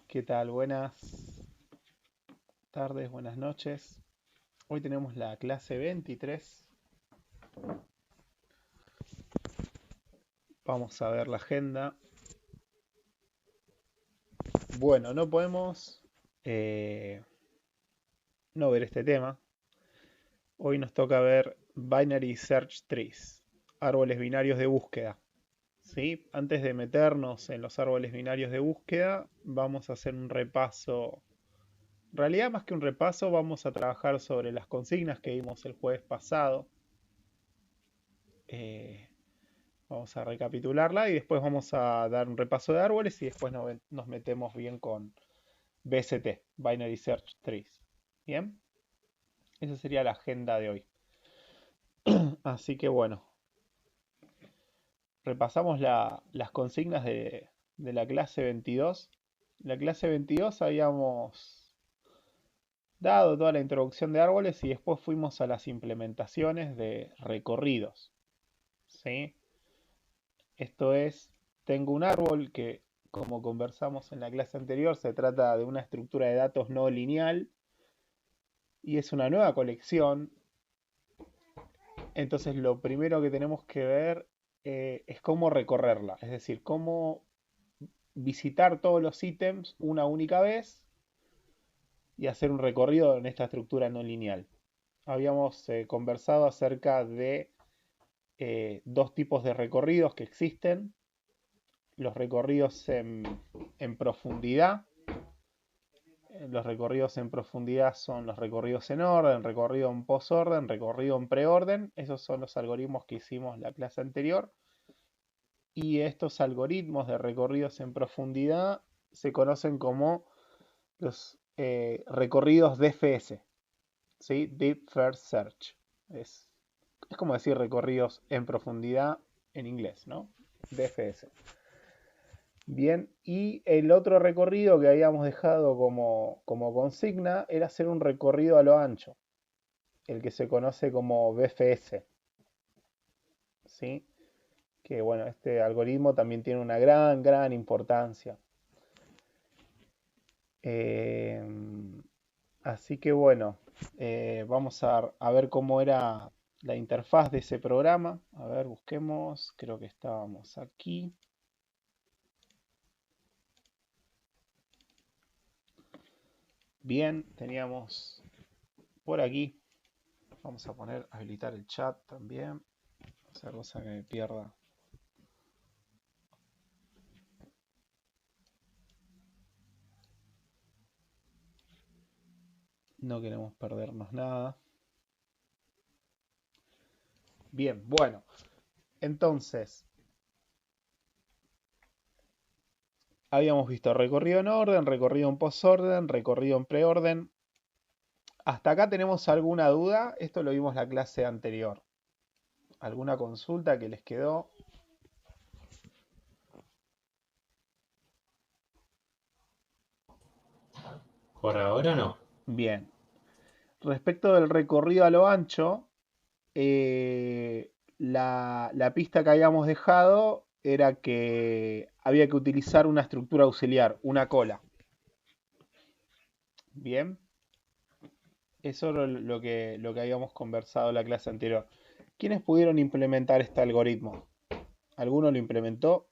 ¿Qué tal? Buenas tardes, buenas noches. Hoy tenemos la clase 23. Vamos a ver la agenda. Bueno, no podemos no ver este tema. Hoy nos toca ver Binary Search Trees, árboles binarios de búsqueda. ¿Sí? Antes de meternos en los árboles binarios de búsqueda, vamos a hacer un repaso. En realidad, más que un repaso, vamos a trabajar sobre las consignas que vimos el jueves pasado. Eh, Vamos a recapitularla y después vamos a dar un repaso de árboles y después nos metemos bien con BST, Binary Search Trees. Bien, esa sería la agenda de hoy. Así que bueno, repasamos las consignas de la clase 22. En la clase 22 habíamos dado toda la introducción de árboles y después fuimos a las implementaciones de recorridos. ¿Sí? Esto es, tengo un árbol que, como conversamos en la clase anterior, se trata de una estructura de datos no lineal y es una nueva colección. Entonces lo primero que tenemos que ver es cómo recorrerla, es decir, cómo visitar todos los ítems una única vez y hacer un recorrido en esta estructura no lineal. Habíamos conversado acerca de dos tipos de recorridos que existen: los recorridos en profundidad. Los recorridos en profundidad son los recorridos en orden, recorrido en posorden, recorrido en preorden. Esos son los algoritmos que hicimos en la clase anterior. Y estos algoritmos de recorridos en profundidad se conocen como los recorridos DFS, ¿sí? Deep First Search. Es como decir recorridos en profundidad en inglés, ¿no? DFS. Bien, y el otro recorrido que habíamos dejado como consigna era hacer un recorrido a lo ancho, el que se conoce como BFS, ¿sí? Que bueno, este algoritmo también tiene una gran importancia. Eh, Así que bueno, vamos a ver cómo era la interfaz de ese programa. A ver, busquemos, creo que estábamos aquí. Bien, teníamos por aquí. Vamos a habilitar el chat también. Esa cosa que me pierda. No queremos perdernos nada. Bien, bueno. Entonces, habíamos visto recorrido en orden, recorrido en posorden, recorrido en preorden. ¿Hasta acá tenemos alguna duda? Esto lo vimos la clase anterior. ¿Alguna consulta que les quedó? Por ahora no. Bien. Respecto del recorrido a lo ancho, la pista que habíamos dejado era que había que utilizar una estructura auxiliar, una cola. Bien, eso era lo que habíamos conversado en la clase anterior. ¿Quiénes pudieron implementar este algoritmo? ¿Alguno lo implementó?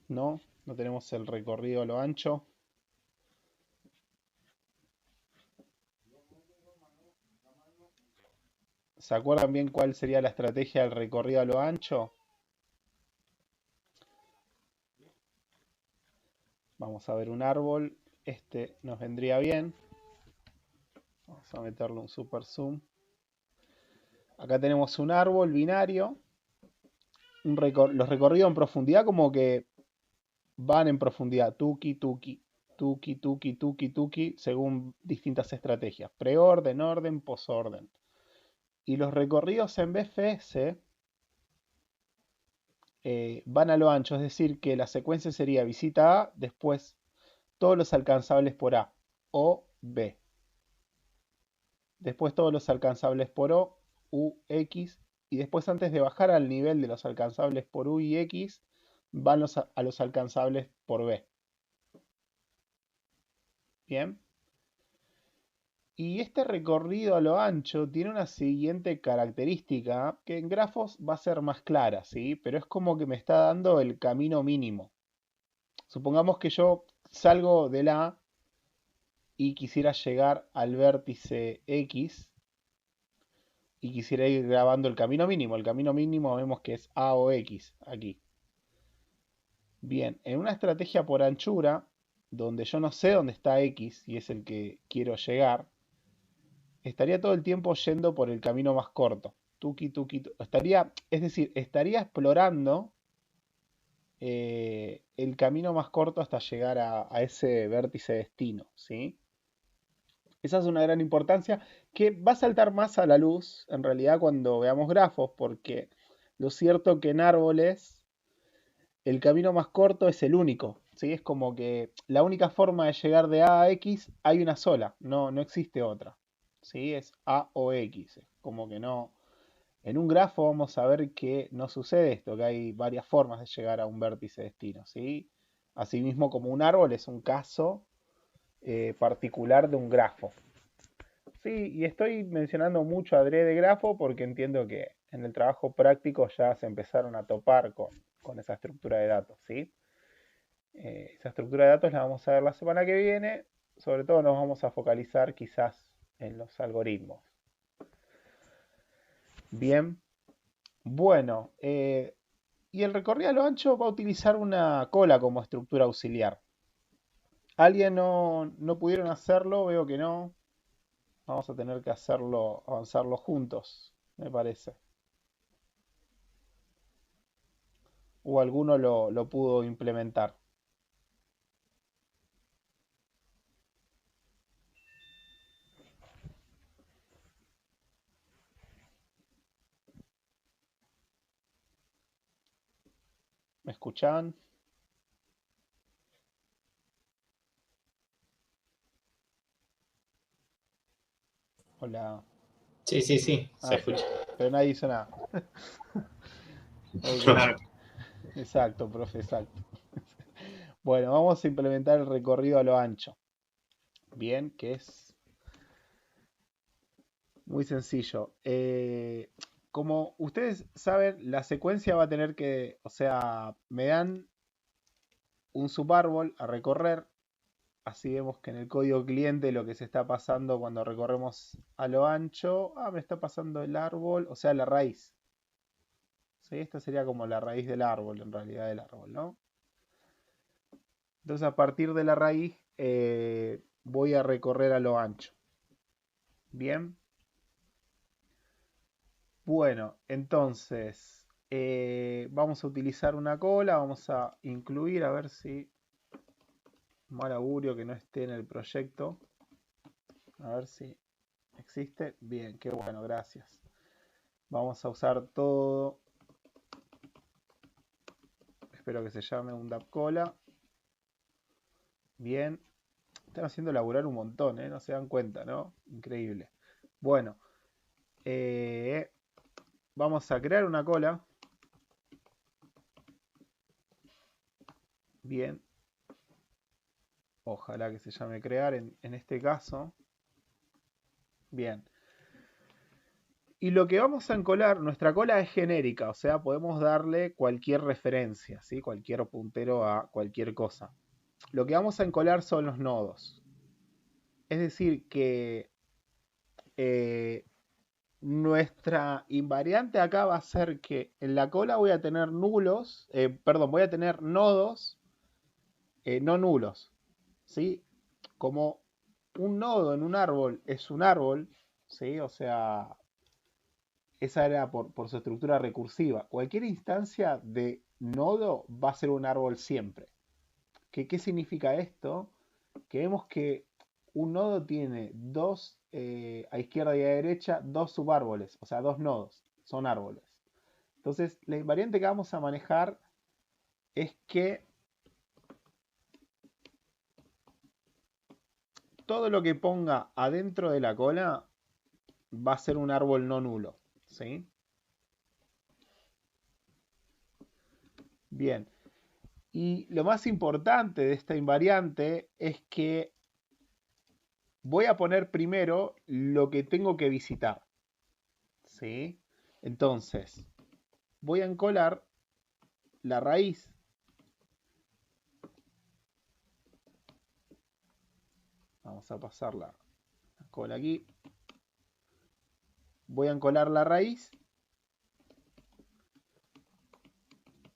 No, no tenemos el recorrido a lo ancho. ¿Se acuerdan bien cuál sería la estrategia del recorrido a lo ancho? Vamos a ver un árbol. Este nos vendría bien. Vamos a meterle un super zoom. Acá tenemos un árbol binario. Los recorridos en profundidad como que van en profundidad. Tuki, tuki, tuki, tuki, tuki, tuki, según distintas estrategias. Preorden, orden, posorden. Y los recorridos en BFS van a lo ancho, es decir, que la secuencia sería visita A, después todos los alcanzables por A o B. después todos los alcanzables por O, U, X, y después antes de bajar al nivel de los alcanzables por U y X, van a los alcanzables por B. Bien. Y este recorrido a lo ancho tiene una siguiente característica que en grafos va a ser más clara, ¿sí? Pero es como que me está dando el camino mínimo. Supongamos que yo salgo de la A y quisiera llegar al vértice X y quisiera ir grabando el camino mínimo. El camino mínimo vemos que es A o X aquí. Bien, en una estrategia por anchura, donde yo no sé dónde está X y es el que quiero llegar, estaría todo el tiempo yendo por el camino más corto. Tuki, tuki, estaría, es decir, estaría explorando el camino más corto hasta llegar a ese vértice destino, ¿sí? Esa es una gran importancia que va a saltar más a la luz en realidad cuando veamos grafos, porque lo cierto que en árboles el camino más corto es el único, ¿sí? Es como que la única forma de llegar de A a X hay una sola, no existe otra, ¿sí? Es A o X, es como que no. En un grafo vamos a ver que no sucede esto, que hay varias formas de llegar a un vértice destino, ¿sí? Asimismo, como un árbol es un caso particular de un grafo. Sí, y estoy mencionando mucho adrede grafo porque entiendo que en el trabajo práctico ya se empezaron a topar con esa estructura de datos, ¿sí? Esa estructura de datos la vamos a ver la semana que viene. Sobre todo nos vamos a focalizar quizás en los algoritmos. Bien, bueno, y el recorrido a lo ancho va a utilizar una cola como estructura auxiliar. ¿Alguien no pudieron hacerlo? Veo que no. Vamos a tener que hacerlo, avanzarlo juntos, me parece. O alguno lo pudo implementar. ¿Me escuchan? Hola. Sí, sí, sí, se Ah, escucha. pero nadie hizo nada. Ok, Claro. exacto, profe, exacto. Bueno, vamos a implementar el recorrido a lo ancho. Bien, que es muy sencillo. Como ustedes saben, la secuencia va a tener que, o sea, me dan un subárbol a recorrer. Así vemos que en el código cliente lo que se está pasando cuando recorremos a lo ancho, me está pasando el árbol, o sea, la raíz. ¿Sí? Esta sería como la raíz del árbol, en realidad del árbol, ¿no? Entonces a partir de la raíz voy a recorrer a lo ancho. Bien. Bueno, entonces vamos a utilizar una cola, vamos a incluir, a ver si mal augurio que no esté en el proyecto. A ver si existe. Bien, qué bueno, gracias. Vamos a usar todo. Espero que se llame un cola. Bien. Están haciendo laburar un montón, ¿eh? No se dan cuenta, ¿no? Increíble. Bueno, eh, vamos a crear una cola. Bien. Ojalá que se llame crear en este caso. Bien. Y lo que vamos a encolar, nuestra cola es genérica, o sea, podemos darle cualquier referencia, ¿sí? Cualquier puntero a cualquier cosa. Lo que vamos a encolar son los nodos. Es decir, que eh, nuestra invariante acá va a ser que en la cola voy a tener voy a tener nodos no nulos, ¿sí? Como un nodo en un árbol es un árbol, ¿sí? O sea, esa era por su estructura recursiva. Cualquier instancia de nodo va a ser un árbol siempre. ¿Qué significa esto? Que vemos que un nodo tiene dos, a izquierda y a derecha, dos subárboles, o sea, dos nodos, son árboles. Entonces, la invariante que vamos a manejar es que todo lo que ponga adentro de la cola va a ser un árbol no nulo. ¿Sí? Bien. Y lo más importante de esta invariante es que voy a poner primero lo que tengo que visitar. ¿Sí? Entonces, voy a encolar la raíz. Vamos a pasar la cola aquí. Voy a encolar la raíz.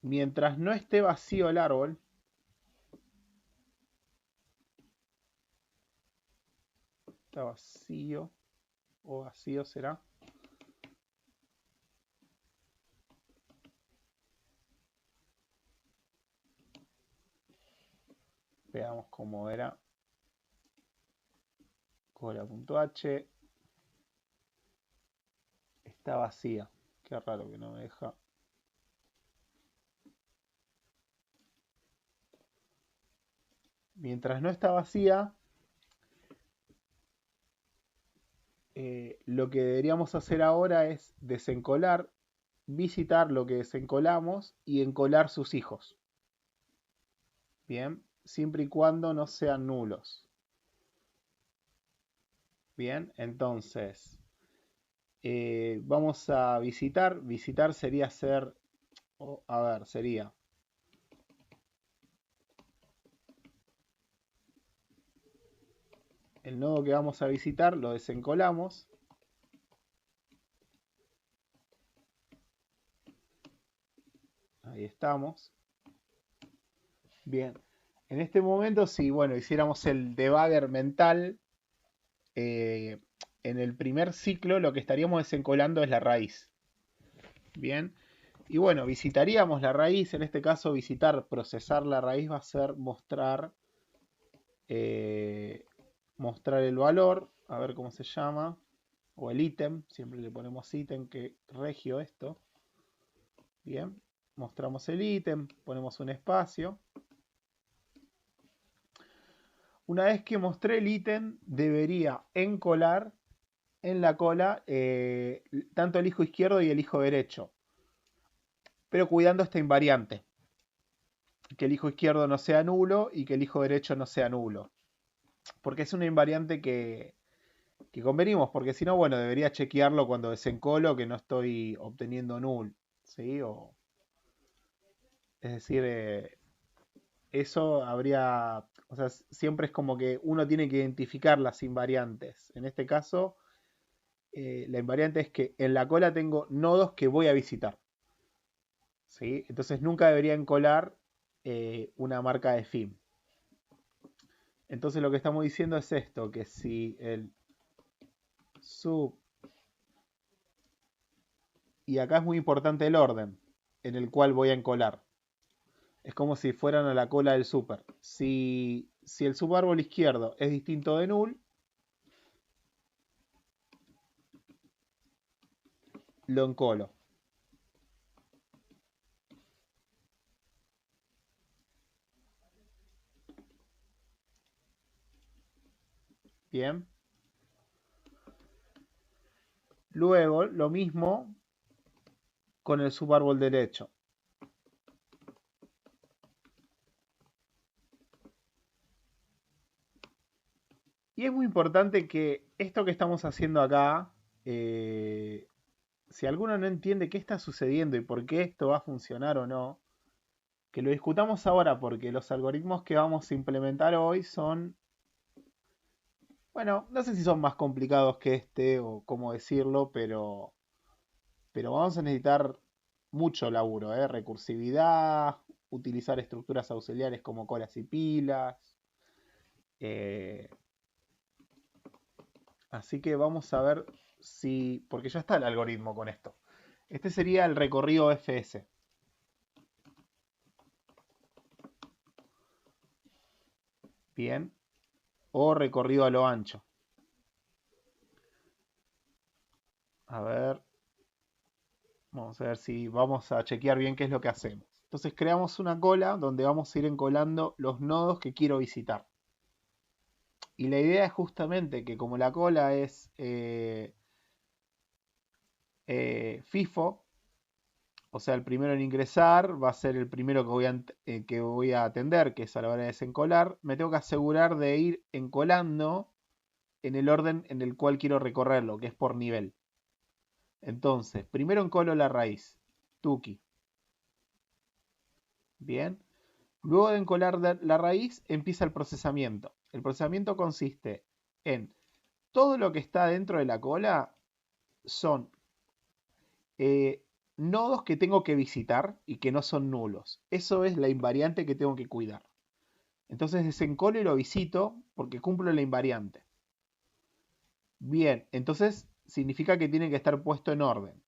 Mientras no esté vacío el árbol, está vacío o vacío será. Veamos cómo era. Cola.h está vacía. Qué raro que no me deja. Mientras no está vacía, lo que deberíamos hacer ahora es desencolar, visitar lo que desencolamos y encolar sus hijos. Bien, siempre y cuando no sean nulos. Bien, entonces vamos a visitar. Visitar sería hacer, a ver, sería el nodo que vamos a visitar, lo desencolamos. Ahí estamos. Bien, en este momento, si bueno, hiciéramos el debugger mental, en el primer ciclo lo que estaríamos desencolando es la raíz. Bien, y bueno, visitaríamos la raíz, en este caso visitar, procesar la raíz va a ser mostrar, mostrar el valor, a ver cómo se llama, o el ítem, siempre le ponemos ítem que regio esto. Bien, mostramos el ítem, ponemos un espacio. Una vez que mostré el ítem, debería encolar en la cola tanto el hijo izquierdo y el hijo derecho, pero cuidando esta invariante, que el hijo izquierdo no sea nulo y que el hijo derecho no sea nulo, porque es una invariante que convenimos, porque si no, bueno, debería chequearlo cuando desencolo que no estoy obteniendo null, ¿sí? Es decir, eso habría, o sea, siempre es como que uno tiene que identificar las invariantes. En este caso, la invariante es que en la cola tengo nodos que voy a visitar. ¿Sí? Entonces nunca debería encolar una marca de FIM. Entonces lo que estamos diciendo es esto, que si el sub, y acá es muy importante el orden en el cual voy a encolar. Es como si fueran a la cola del super. Si el subárbol izquierdo es distinto de null, lo encolo. Bien. Luego, lo mismo con el subárbol derecho. Y es muy importante que esto que estamos haciendo acá, si alguno no entiende qué está sucediendo y por qué esto va a funcionar o no, que lo discutamos ahora porque los algoritmos que vamos a implementar hoy son, bueno, no sé si son más complicados que este o cómo decirlo, pero vamos a necesitar mucho laburo, recursividad, utilizar estructuras auxiliares como colas y pilas. eh, Así que vamos a ver si, porque ya está el algoritmo con esto. Este sería el recorrido FS. Bien. O recorrido a lo ancho. A ver. Vamos a ver si vamos a chequear bien qué es lo que hacemos. Entonces creamos una cola donde vamos a ir encolando los nodos que quiero visitar. Y la idea es justamente que como la cola es FIFO, o sea, el primero en ingresar va a ser el primero que voy a atender, que es a la hora de desencolar. Me tengo que asegurar de ir encolando en el orden en el cual quiero recorrerlo, que es por nivel. Entonces, primero encolo la raíz, tuki. Bien. Luego de encolar la raíz, empieza el procesamiento. El procesamiento consiste en todo lo que está dentro de la cola son nodos que tengo que visitar y que no son nulos. Eso es la invariante que tengo que cuidar. Entonces desencolo y lo visito porque cumplo la invariante. Bien, entonces significa que tiene que estar puesto en orden.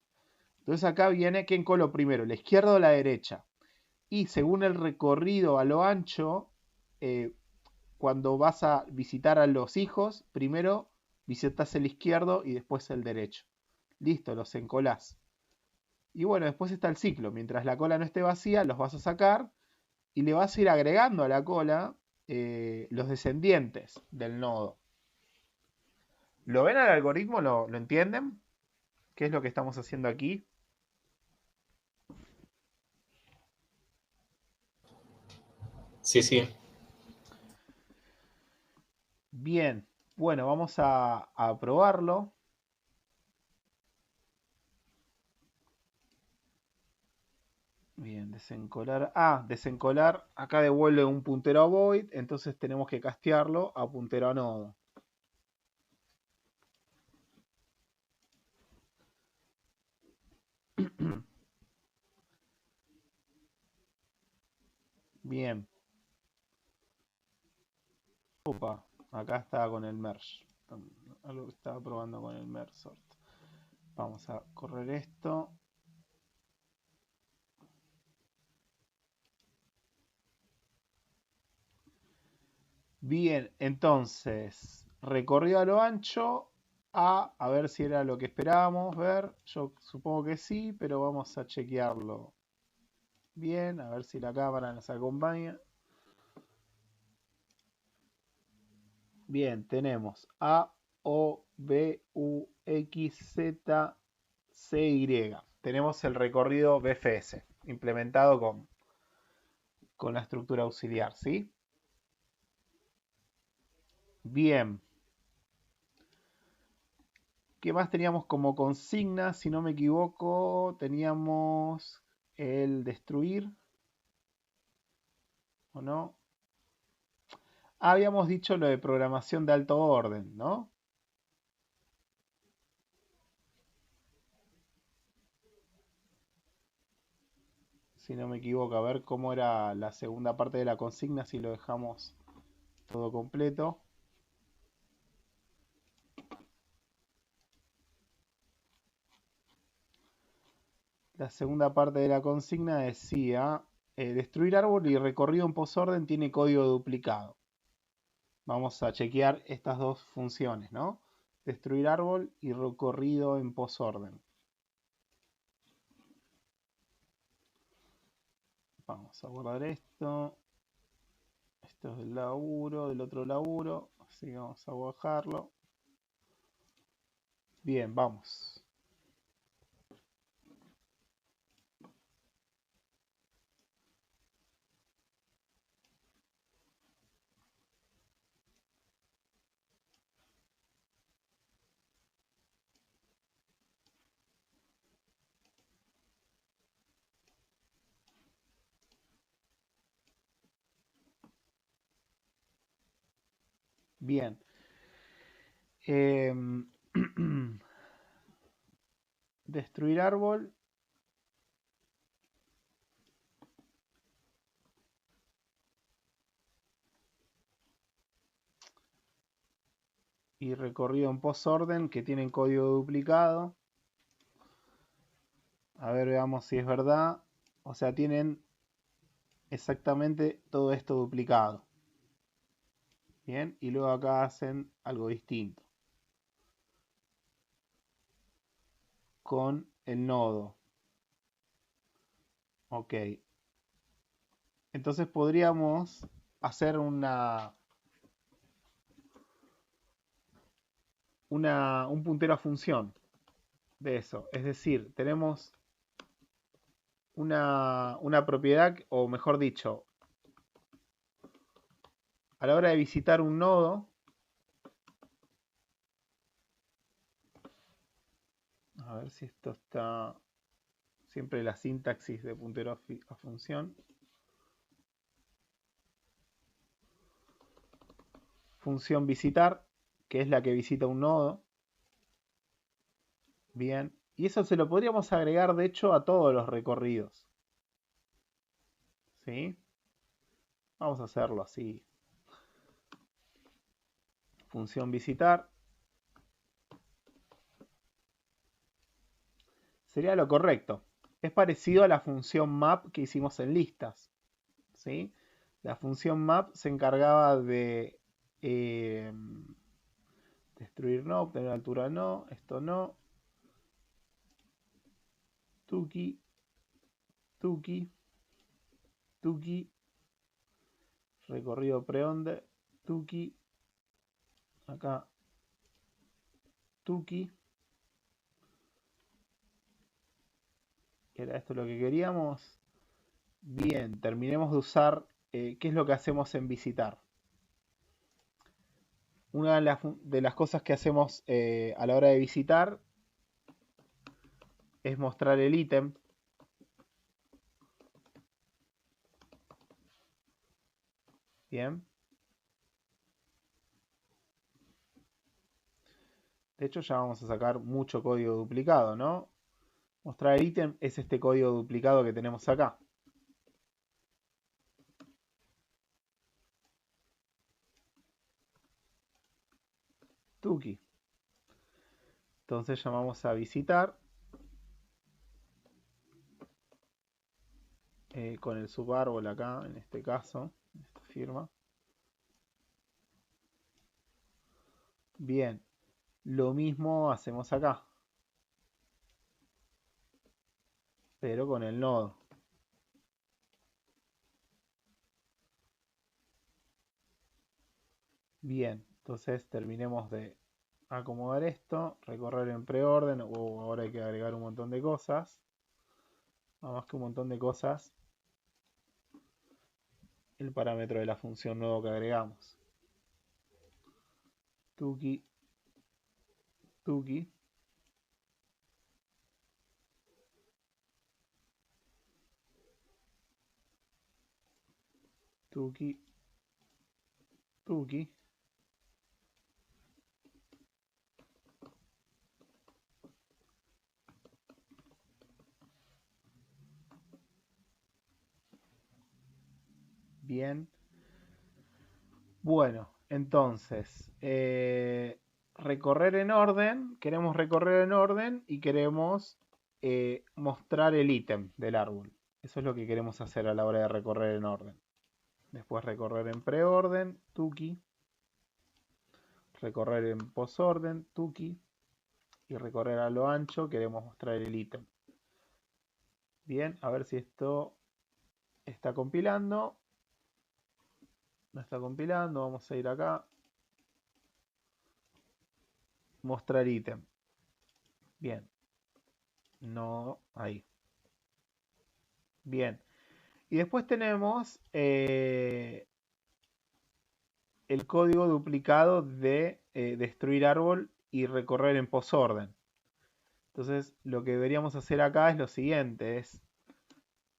Entonces acá viene que encolo primero, la izquierda o la derecha. Y según el recorrido a lo ancho, cuando vas a visitar a los hijos, primero visitas el izquierdo y después el derecho. Listo, los encolás. Y bueno, después está el ciclo. Mientras la cola no esté vacía, los vas a sacar y le vas a ir agregando a la cola los descendientes del nodo. ¿Lo ven al algoritmo? ¿Lo entienden? ¿Qué es lo que estamos haciendo aquí? Sí, sí. Bien, bueno, vamos a probarlo. Bien, desencolar. Ah, desencolar. Acá devuelve un puntero a void, entonces tenemos que castearlo a puntero a nodo. Bien. Opa, acá estaba con el merge. Algo que estaba probando con el merge sort. Vamos a correr esto. Bien, entonces, recorrido a lo ancho, a ver si era lo que esperábamos ver. Yo supongo que sí, pero vamos a chequearlo bien, a ver si la cámara nos acompaña. Bien, tenemos A, O, B, U, X, Z, C, Y. Tenemos el recorrido BFS, implementado con la estructura auxiliar, ¿sí? Bien. ¿Qué más teníamos como consigna? Si no me equivoco, teníamos el destruir, ¿o no? Habíamos dicho lo de programación de alto orden, ¿no? Si no me equivoco, a ver cómo era la segunda parte de la consigna, si lo dejamos todo completo. La segunda parte de la consigna decía, destruir árbol y recorrido en posorden tiene código duplicado. Vamos a chequear estas dos funciones, ¿no? Destruir árbol y recorrido en posorden. Vamos a guardar esto. Esto es del laburo, del otro laburo. Así que vamos a bajarlo. Bien, vamos. Bien. Destruir árbol. Y recorrido en posorden que tienen código duplicado. A ver, veamos si es verdad. O sea, tienen exactamente todo esto duplicado. Bien, y luego acá hacen algo distinto. Con el nodo. Ok. Entonces podríamos hacer un puntero a función. de eso. Es decir, tenemos una propiedad, o mejor dicho, a la hora de visitar un nodo, a ver si esto está siempre la sintaxis de puntero a función. Función visitar, que es la que visita un nodo. Bien, y eso se lo podríamos agregar de hecho a todos los recorridos. ¿Sí? Vamos a hacerlo así. Función visitar. Sería lo correcto. Es parecido a la función map que hicimos en listas. ¿Sí? La función map se encargaba de destruir no, obtener altura no, esto no. Tuki, tuki, tuki. Recorrido preonde, tuki. Acá, tuki. ¿Era esto lo que queríamos? Bien, terminemos de usar qué es lo que hacemos en visitar. Una de las cosas que hacemos a la hora de visitar es mostrar el ítem. Bien. De hecho ya vamos a sacar mucho código duplicado, ¿no? Mostrar el ítem es este código duplicado que tenemos acá. Tuki. Entonces llamamos a visitar con el subárbol acá, en este caso, en esta firma. Bien, lo mismo hacemos acá, pero con el nodo. Bien, entonces terminemos de acomodar esto, recorrer en preorden, o ahora hay que agregar un montón de cosas. Más que un montón de cosas, el parámetro de la función nuevo que agregamos. Tuki, tuki. Tuki, tuki. Bien. Bueno, entonces, recorrer en orden, queremos recorrer en orden y queremos mostrar el ítem del árbol. Eso es lo que queremos hacer a la hora de recorrer en orden. Después recorrer en preorden, tuki. Recorrer en posorden, tuki. Y recorrer a lo ancho, queremos mostrar el ítem. Bien, a ver si esto está compilando. No está compilando, vamos a ir acá. Mostrar ítem. Bien. No, ahí. Bien. Y después tenemos el código duplicado de destruir árbol y recorrer en posorden. Entonces, lo que deberíamos hacer acá es lo siguiente, es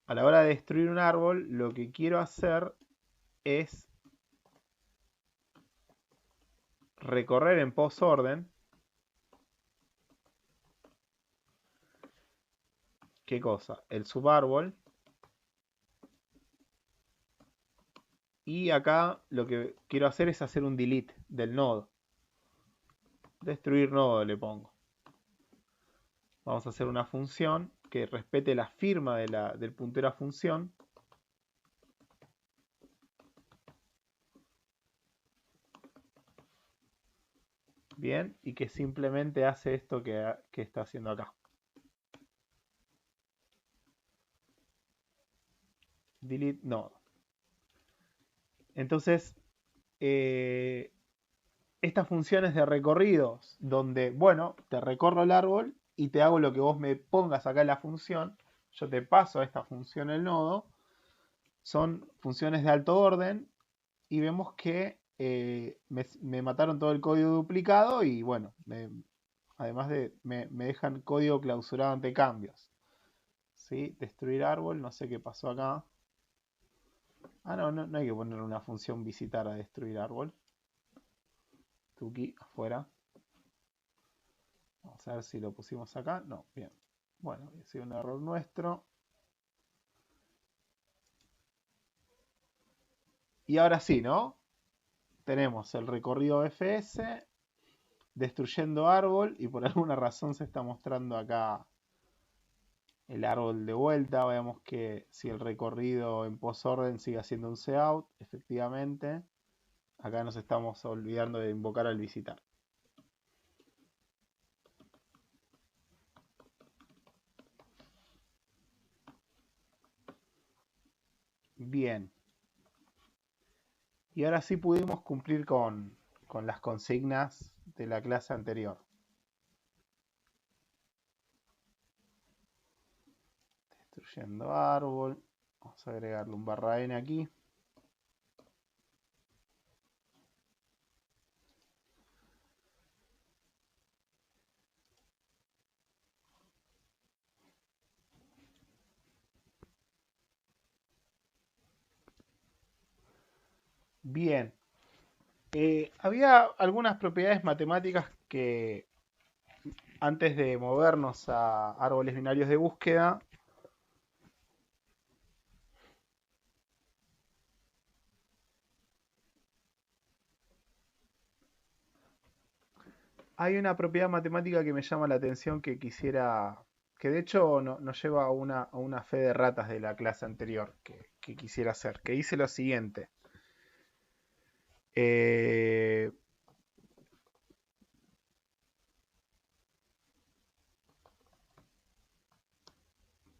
a la hora de destruir un árbol, lo que quiero hacer es recorrer en posorden. ¿Qué cosa? El subárbol. Y acá lo que quiero hacer es hacer un delete del nodo. Destruir nodo le pongo. Vamos a hacer una función que respete la firma del puntero a función. Bien, y que simplemente hace esto que está haciendo acá. Delete nodo. Entonces, estas funciones de recorridos, donde, bueno, te recorro el árbol y te hago lo que vos me pongas acá en la función. Yo te paso a esta función el nodo. Son funciones de alto orden y vemos que me mataron todo el código duplicado y bueno, además me dejan código clausurado ante cambios. ¿Sí? Destruir árbol, no sé qué pasó acá. Ah, no hay que poner una función visitar a destruir árbol. Tuki afuera. Vamos a ver si lo pusimos acá. No, bien. Bueno, ha sido un error nuestro. Y ahora sí, ¿no? Tenemos el recorrido fs, destruyendo árbol, y por alguna razón se está mostrando acá el árbol de vuelta. Veamos que si el recorrido en posorden sigue haciendo un cout, efectivamente. Acá nos estamos olvidando de invocar al visitar. Bien. Y ahora sí pudimos cumplir con las consignas de la clase anterior. Destruyendo árbol. Vamos a agregarle un /n aquí. Bien. Había algunas propiedades matemáticas que antes de movernos a árboles binarios de búsqueda, hay una propiedad matemática que me llama la atención que quisiera, que de hecho nos lleva a una fe de ratas de la clase anterior que quisiera hacer, que dice lo siguiente.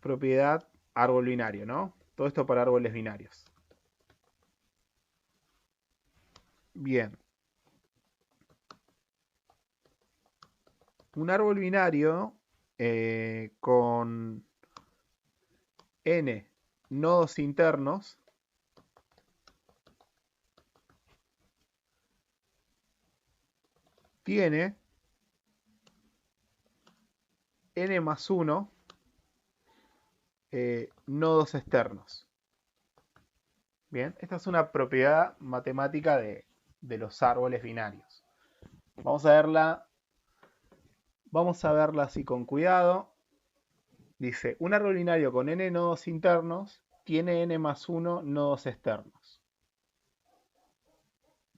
Propiedad árbol binario, ¿no? Todo esto para árboles binarios. Bien. Un árbol binario con n nodos internos tiene n más 1 nodos externos. Bien, esta es una propiedad matemática de los árboles binarios. Vamos a verla así con cuidado. Dice, un árbol binario con n nodos internos tiene n más 1 nodos externos.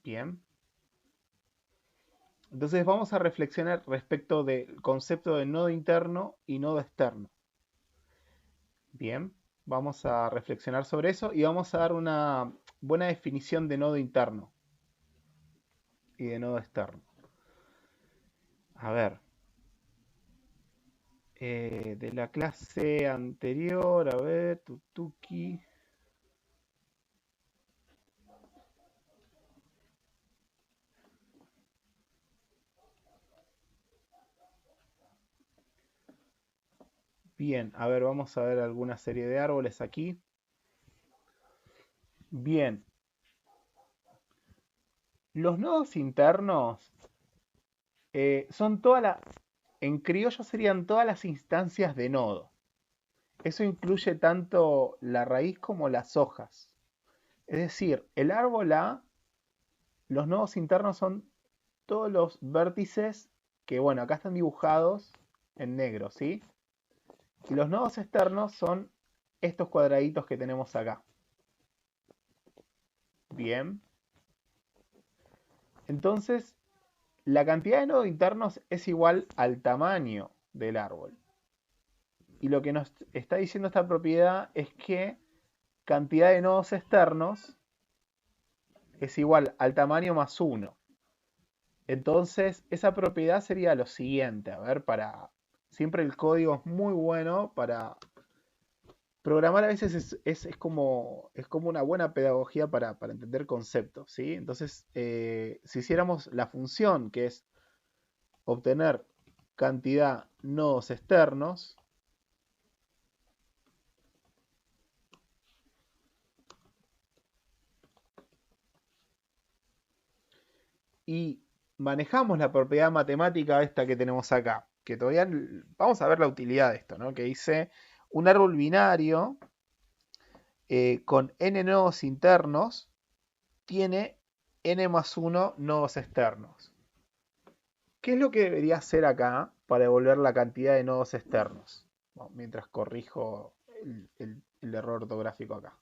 Bien. Entonces vamos a reflexionar respecto del concepto de nodo interno y nodo externo. Bien, vamos a reflexionar sobre eso y vamos a dar una buena definición de nodo interno y de nodo externo. A ver, de la clase anterior, a ver, tutuki. Bien, a ver, vamos a ver alguna serie de árboles aquí. Bien. Los nodos internos son en criollo serían todas las instancias de nodo. Eso incluye tanto la raíz como las hojas. Es decir, el árbol A, los nodos internos son todos los vértices que, bueno, acá están dibujados en negro, ¿sí? Y los nodos externos son estos cuadraditos que tenemos acá. Bien. Entonces, la cantidad de nodos internos es igual al tamaño del árbol. Y lo que nos está diciendo esta propiedad es que cantidad de nodos externos es igual al tamaño más 1. Entonces, esa propiedad sería lo siguiente. A ver, siempre el código es muy bueno para programar. A veces es como una buena pedagogía para entender conceptos, ¿sí? Entonces, si hiciéramos la función, que es obtener cantidad nodos externos y manejamos la propiedad matemática esta que tenemos acá, que todavía vamos a ver la utilidad de esto, ¿no? Que dice un árbol binario con n nodos internos tiene n más 1 nodos externos. ¿Qué es lo que debería hacer acá para devolver la cantidad de nodos externos? Bueno, mientras corrijo el error ortográfico acá.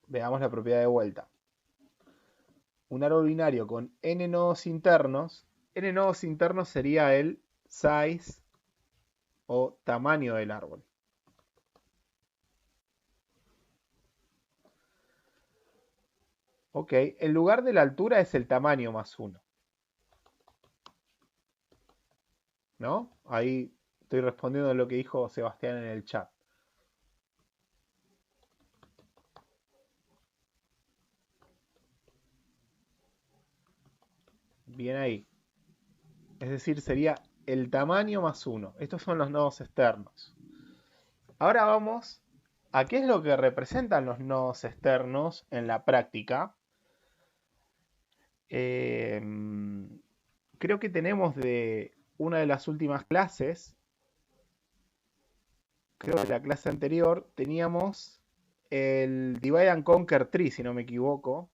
Veamos la propiedad de vuelta. Un árbol binario con n nodos internos. N nodos internos sería el size o tamaño del árbol. Ok, en lugar de la altura es el tamaño más 1. ¿No? Ahí estoy respondiendo a lo que dijo Sebastián en el chat. Bien ahí. Es decir, sería el tamaño más 1. Estos son los nodos externos. Ahora vamos a qué es lo que representan los nodos externos en la práctica. Creo que tenemos de una de las últimas clases, creo que de la clase anterior, teníamos el Divide and Conquer Tree, si no me equivoco,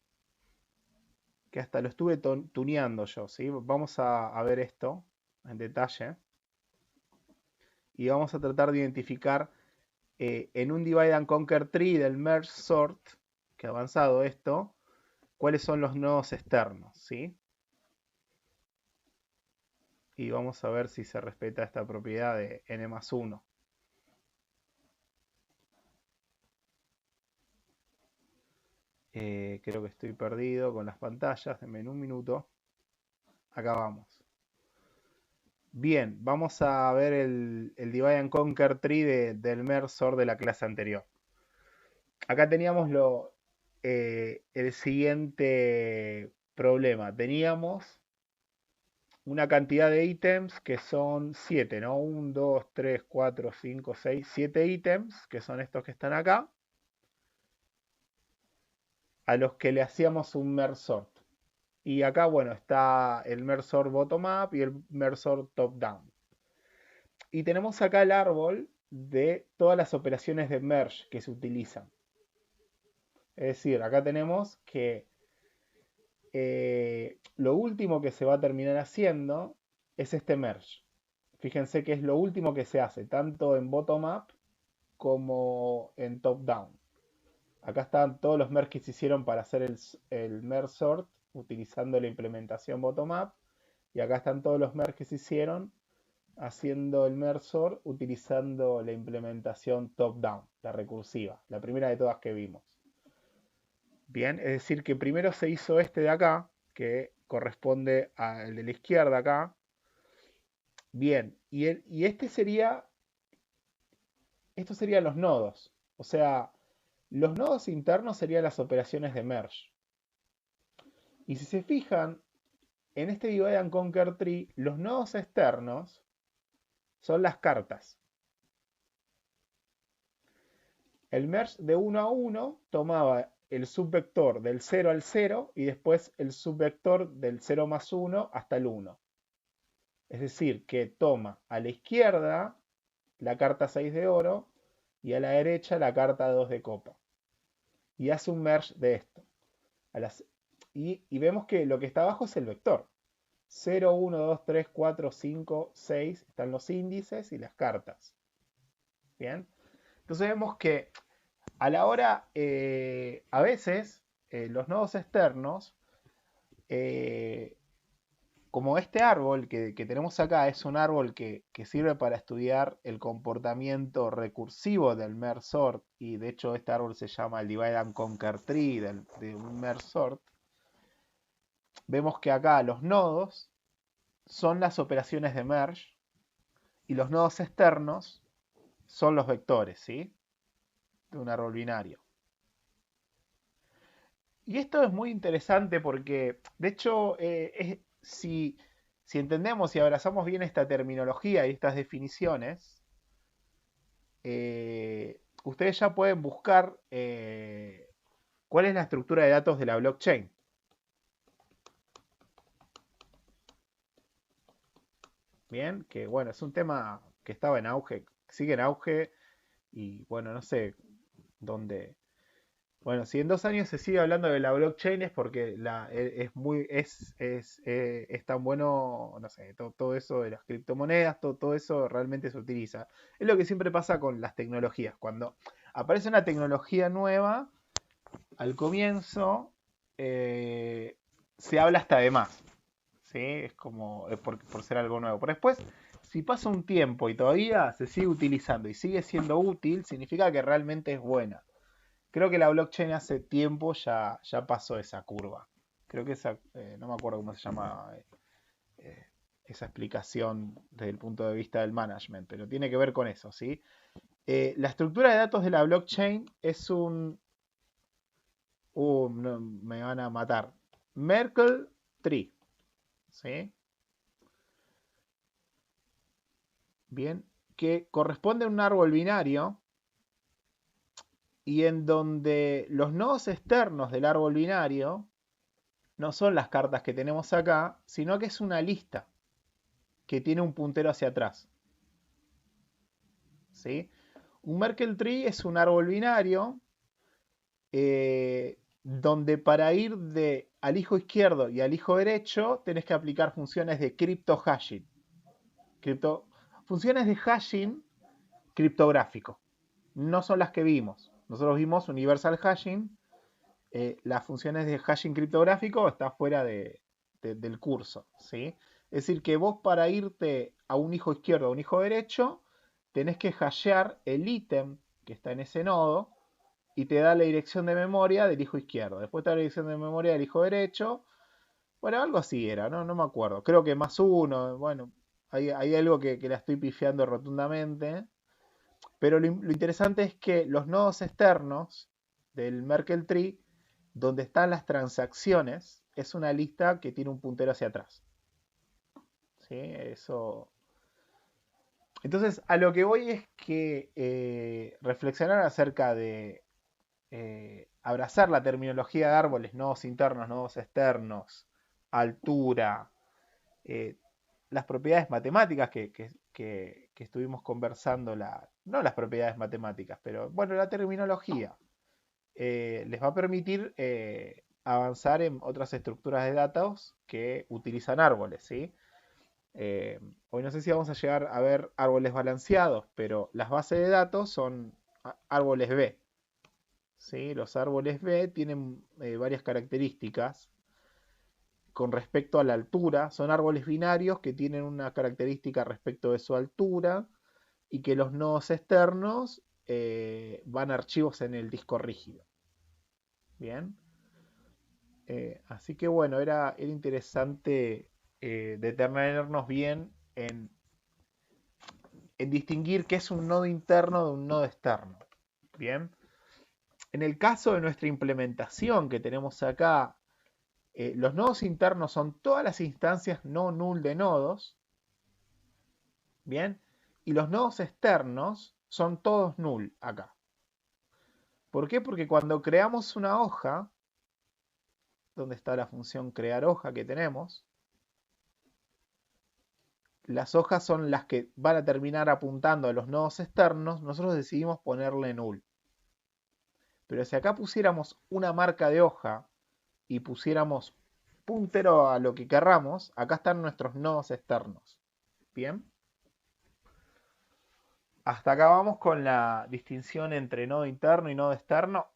que hasta lo estuve tuneando yo, ¿sí? Vamos a ver esto en detalle y vamos a tratar de identificar en un Divide and Conquer Tree del Merge Sort, que ha avanzado esto, cuáles son los nodos externos, ¿sí? Y vamos a ver si se respeta esta propiedad de n más 1. Creo que estoy perdido con las pantallas, denme un minuto. Acá vamos. Bien, vamos a ver el Divide and Conquer Tree del Merge Sort de la clase anterior. Acá teníamos el siguiente problema. Teníamos una cantidad de ítems que son 7, ¿no? 1, 2, 3, 4, 5, 6, 7 ítems, que son estos que están acá, a los que le hacíamos un merge sort. Y acá, bueno, está el merge sort bottom up y el merge sort top down. Y tenemos acá el árbol de todas las operaciones de merge que se utilizan. Es decir, acá tenemos que lo último que se va a terminar haciendo es este merge. Fíjense que es lo último que se hace, tanto en bottom up como en top down. Acá están todos los merges que se hicieron para hacer el merge sort utilizando la implementación bottom up. Y acá están todos los merges que se hicieron haciendo el merge sort utilizando la implementación top down, la recursiva, la primera de todas que vimos. Bien, es decir que primero se hizo este de acá, que corresponde al de la izquierda acá. Bien, y estos serían los nodos. O sea, los nodos internos serían las operaciones de merge. Y si se fijan, en este Divide and Conquer Tree, los nodos externos son las cartas. El merge de 1 a 1 tomaba el subvector del 0 al 0 y después el subvector del 0 más 1 hasta el 1. Es decir, que toma a la izquierda la carta 6 de oro y a la derecha la carta 2 de copa. Y hace un merge de esto. Y vemos que lo que está abajo es el vector. 0, 1, 2, 3, 4, 5, 6 están los índices y las cartas. Bien. Entonces vemos que a la hora, a veces, los nodos externos, como este árbol que tenemos acá es un árbol que sirve para estudiar el comportamiento recursivo del merge sort, y de hecho este árbol se llama el Divide and Conquer Tree de un merge sort, vemos que acá los nodos son las operaciones de merge y los nodos externos son los vectores, ¿sí? de un árbol binario. Y esto es muy interesante porque, de hecho, si entendemos y abrazamos bien esta terminología y estas definiciones, ustedes ya pueden buscar cuál es la estructura de datos de la blockchain. Bien, que bueno, es un tema que estaba en auge, sigue en auge y bueno, no sé dónde. Bueno, si en 2 años se sigue hablando de la blockchain es porque es tan bueno, no sé, todo eso de las criptomonedas, todo eso realmente se utiliza. Es lo que siempre pasa con las tecnologías. Cuando aparece una tecnología nueva, al comienzo se habla hasta de más. ¿Sí? Es como por ser algo nuevo. Pero después, si pasa un tiempo y todavía se sigue utilizando y sigue siendo útil, significa que realmente es buena. Creo que la blockchain hace tiempo ya pasó esa curva. Creo que no me acuerdo cómo se llama eh, esa explicación desde el punto de vista del management, pero tiene que ver con eso, ¿sí? La estructura de datos de la blockchain es un... no, me van a matar. Merkle Tree, ¿sí? Bien, que corresponde a un árbol binario y en donde los nodos externos del árbol binario no son las cartas que tenemos acá, sino que es una lista que tiene un puntero hacia atrás. ¿Sí? Un Merkle Tree es un árbol binario donde para ir al hijo izquierdo y al hijo derecho tenés que aplicar funciones de crypto hashing. Funciones de hashing criptográfico. No son las que vimos. Nosotros vimos Universal Hashing. Las funciones de hashing criptográfico está fuera del curso. ¿Sí? Es decir, que vos para irte a un hijo izquierdo o a un hijo derecho, tenés que hashear el ítem que está en ese nodo y te da la dirección de memoria del hijo izquierdo. Después te da la dirección de memoria del hijo derecho. Bueno, algo así era, no me acuerdo. Creo que +1. Bueno, hay algo que la estoy pifiando rotundamente. Pero lo interesante es que los nodos externos del Merkle Tree, donde están las transacciones, es una lista que tiene un puntero hacia atrás. ¿Sí? Eso. Entonces, a lo que voy es que reflexionar acerca de abrazar la terminología de árboles, nodos internos, nodos externos, altura, eh, las propiedades matemáticas que estuvimos conversando, no las propiedades matemáticas, pero bueno, la terminología, les va a permitir avanzar en otras estructuras de datos que utilizan árboles, ¿sí? Hoy no sé si vamos a llegar a ver árboles balanceados, pero las bases de datos son árboles B. ¿Sí? Los árboles B tienen varias características con respecto a la altura. Son árboles binarios que tienen una característica respecto de su altura y que los nodos externos van a archivos en el disco rígido. Bien. Así que bueno, era interesante detenernos bien en distinguir qué es un nodo interno de un nodo externo. Bien. En el caso de nuestra implementación que tenemos acá, los nodos internos son todas las instancias no null de nodos. Bien. Y los nodos externos son todos null acá. ¿Por qué? Porque cuando creamos una hoja, donde está la función crear hoja que tenemos, las hojas son las que van a terminar apuntando a los nodos externos, nosotros decidimos ponerle null. Pero si acá pusiéramos una marca de hoja y pusiéramos puntero a lo que querramos, acá están nuestros nodos externos. Bien. Hasta acá vamos con la distinción entre nodo interno y nodo externo.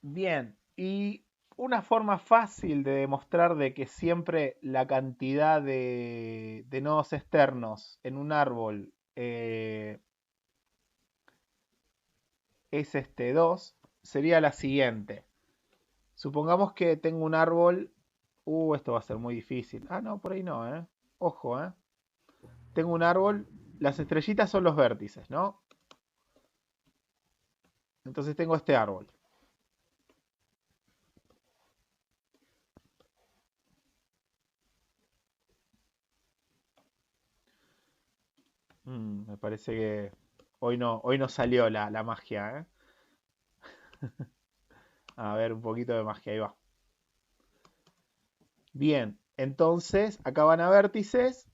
Bien, y una forma fácil de demostrar de que siempre la cantidad de nodos externos en un árbol es 2, sería la siguiente. Supongamos que tengo un árbol. Esto va a ser muy difícil. Ah, no, por ahí no, ¿eh? Ojo, ¿eh? Tengo un árbol. Las estrellitas son los vértices, ¿no? Entonces tengo este árbol. Me parece que hoy no salió la magia, ¿eh? A ver, un poquito de magia, ahí va. Bien, entonces acá van a vértices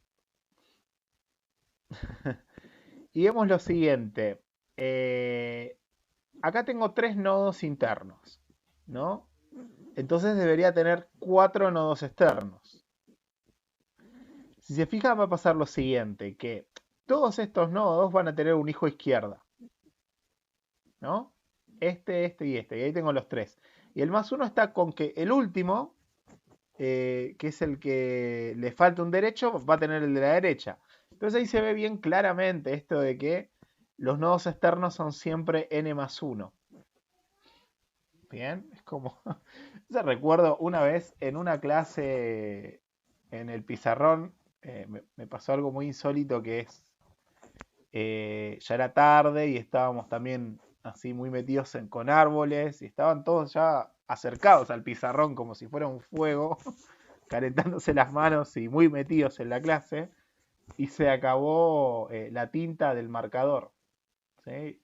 y vemos lo siguiente. Eh, Acá tengo tres nodos internos, ¿no? Entonces debería tener cuatro nodos externos. Si se fijan va a pasar lo siguiente, que todos estos nodos van a tener un hijo izquierda, ¿no? Este y este, y ahí tengo los tres. Y el más uno está con que el último, que es el que le falta un derecho, va a tener el de la derecha. Entonces ahí se ve bien claramente esto de que los nodos externos son siempre n más 1. Bien, es como... Yo recuerdo una vez en una clase en el pizarrón, me pasó algo muy insólito que es, ya era tarde y estábamos también así muy metidos con árboles y estaban todos ya acercados al pizarrón como si fuera un fuego, calentándose las manos y muy metidos en la clase y se acabó la tinta del marcador. ¿Sí?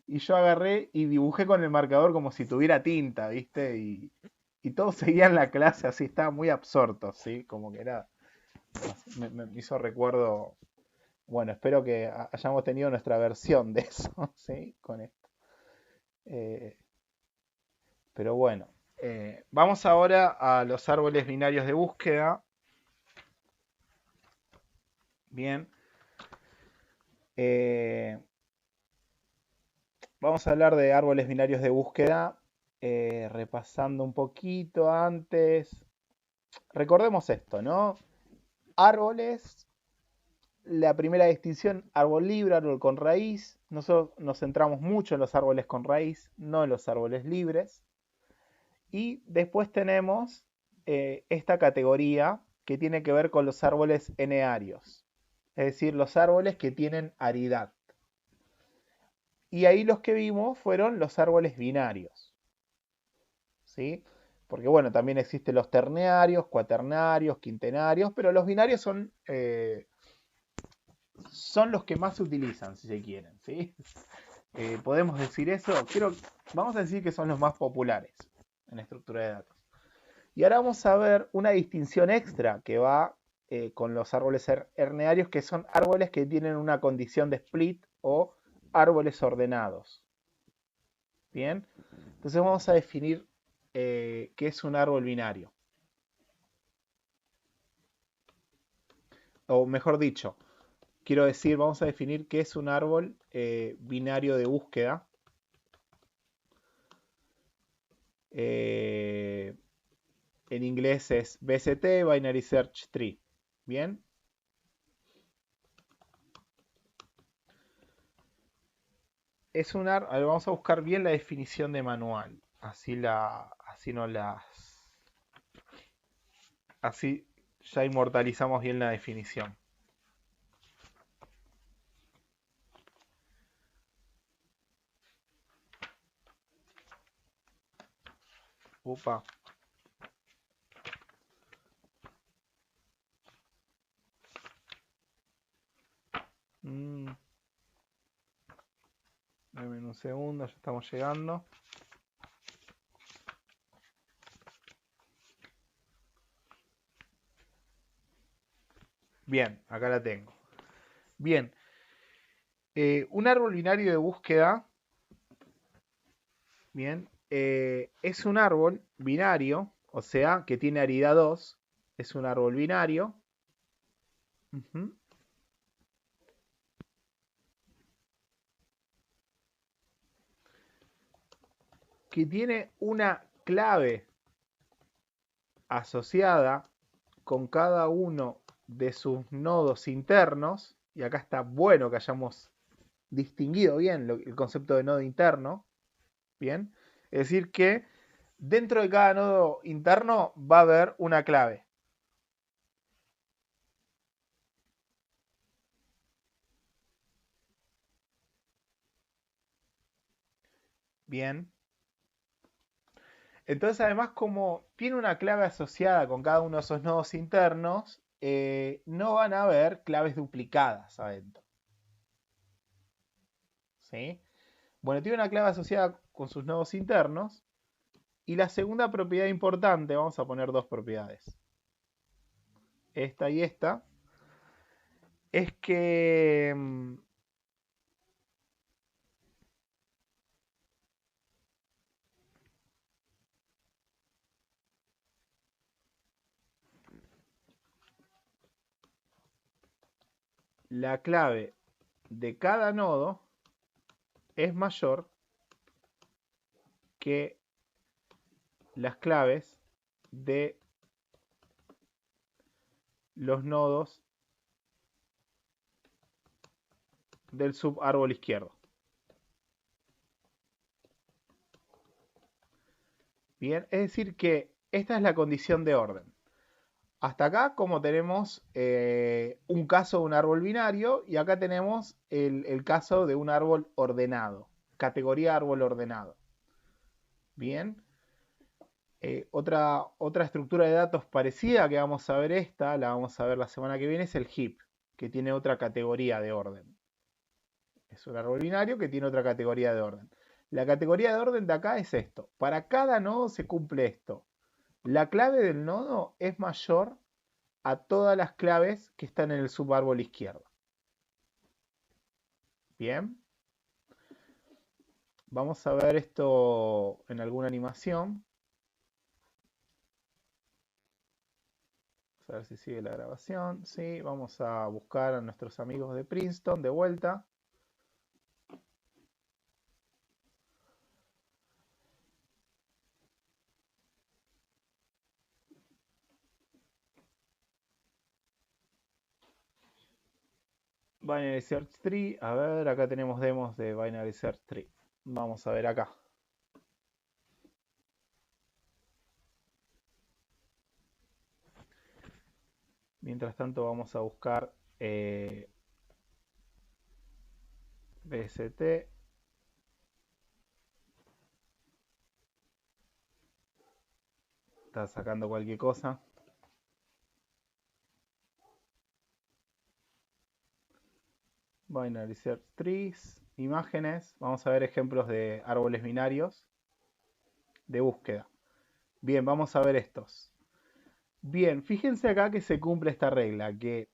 Y yo agarré y dibujé con el marcador como si tuviera tinta, ¿viste? Y todos seguían la clase así, estaban muy absortos, ¿sí? Como que era, me hizo recuerdo, bueno, espero que hayamos tenido nuestra versión de eso, ¿sí? Con esto. Eh, pero bueno, vamos ahora a los árboles binarios de búsqueda. Bien. Eh, Vamos a hablar de árboles binarios de búsqueda, repasando un poquito antes. Recordemos esto, ¿no? Árboles, la primera distinción, árbol libre, árbol con raíz. Nosotros nos centramos mucho en los árboles con raíz, no en los árboles libres. Y después tenemos esta categoría que tiene que ver con los árboles enearios, es decir, los árboles que tienen aridad. Y ahí los que vimos fueron los árboles binarios, ¿sí? Porque bueno, también existen los ternarios, cuaternarios, quintenarios, pero los binarios son los que más se utilizan, si se quieren, ¿sí? Podemos decir eso, vamos a decir que son los más populares en estructura de datos. Y ahora vamos a ver una distinción extra que va con los árboles herneriarios, que son árboles que tienen una condición de split o árboles ordenados. Bien, entonces vamos a definir qué es un árbol binario. O mejor dicho, quiero decir, vamos a definir qué es un árbol binario de búsqueda. En inglés es BST, Binary Search Tree. Bien. Es un árbol. Vamos a buscar bien la definición de manual. Así no las. Así ya inmortalizamos bien la definición. Upa. Dame un segundo, ya estamos llegando. Bien, acá la tengo. Bien, un árbol binario de búsqueda, bien, es un árbol binario, o sea, que tiene aridad 2, es un árbol binario. Que tiene una clave asociada con cada uno de sus nodos internos, y acá está bueno que hayamos distinguido bien el concepto de nodo interno. Bien. Es decir que dentro de cada nodo interno va a haber una clave. Bien. Entonces, además, como tiene una clave asociada con cada uno de esos nodos internos, no van a haber claves duplicadas adentro. ¿Sí? Bueno, tiene una clave asociada con sus nodos internos. Y la segunda propiedad importante, vamos a poner dos propiedades, esta y esta, es que la clave de cada nodo es mayor que las claves de los nodos del subárbol izquierdo. Bien, es decir que esta es la condición de orden. Hasta acá, como tenemos un caso de un árbol binario, y acá tenemos el caso de un árbol ordenado, categoría árbol ordenado. Bien. Otra estructura de datos parecida que vamos a ver la vamos a ver la semana que viene, es el heap, que tiene otra categoría de orden. Es un árbol binario que tiene otra categoría de orden. La categoría de orden de acá es esto. Para cada nodo se cumple esto. La clave del nodo es mayor a todas las claves que están en el subárbol izquierdo. Bien. Vamos a ver esto en alguna animación. A ver si sigue la grabación. Sí, vamos a buscar a nuestros amigos de Princeton de vuelta. Binary Search Tree. A ver, acá tenemos demos de Binary Search Tree. Vamos a ver acá. Mientras tanto vamos a buscar BST. Está sacando cualquier cosa. Binary Search Trees. Imágenes. Vamos a ver ejemplos de árboles binarios de búsqueda. Bien, vamos a ver estos. Bien, fíjense acá que se cumple esta regla, que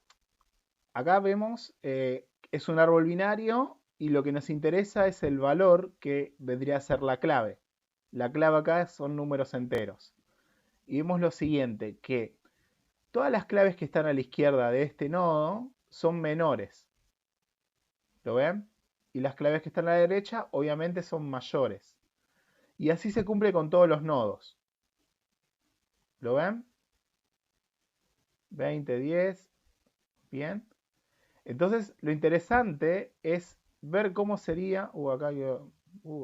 acá vemos es un árbol binario y lo que nos interesa es el valor que vendría a ser la clave. La clave acá son números enteros. Y vemos lo siguiente, que todas las claves que están a la izquierda de este nodo son menores. ¿Lo ven? Y las claves que están a la derecha obviamente son mayores. Y así se cumple con todos los nodos. ¿Lo ven? 20, 10. Bien. Entonces, lo interesante es ver cómo sería. Acá yo.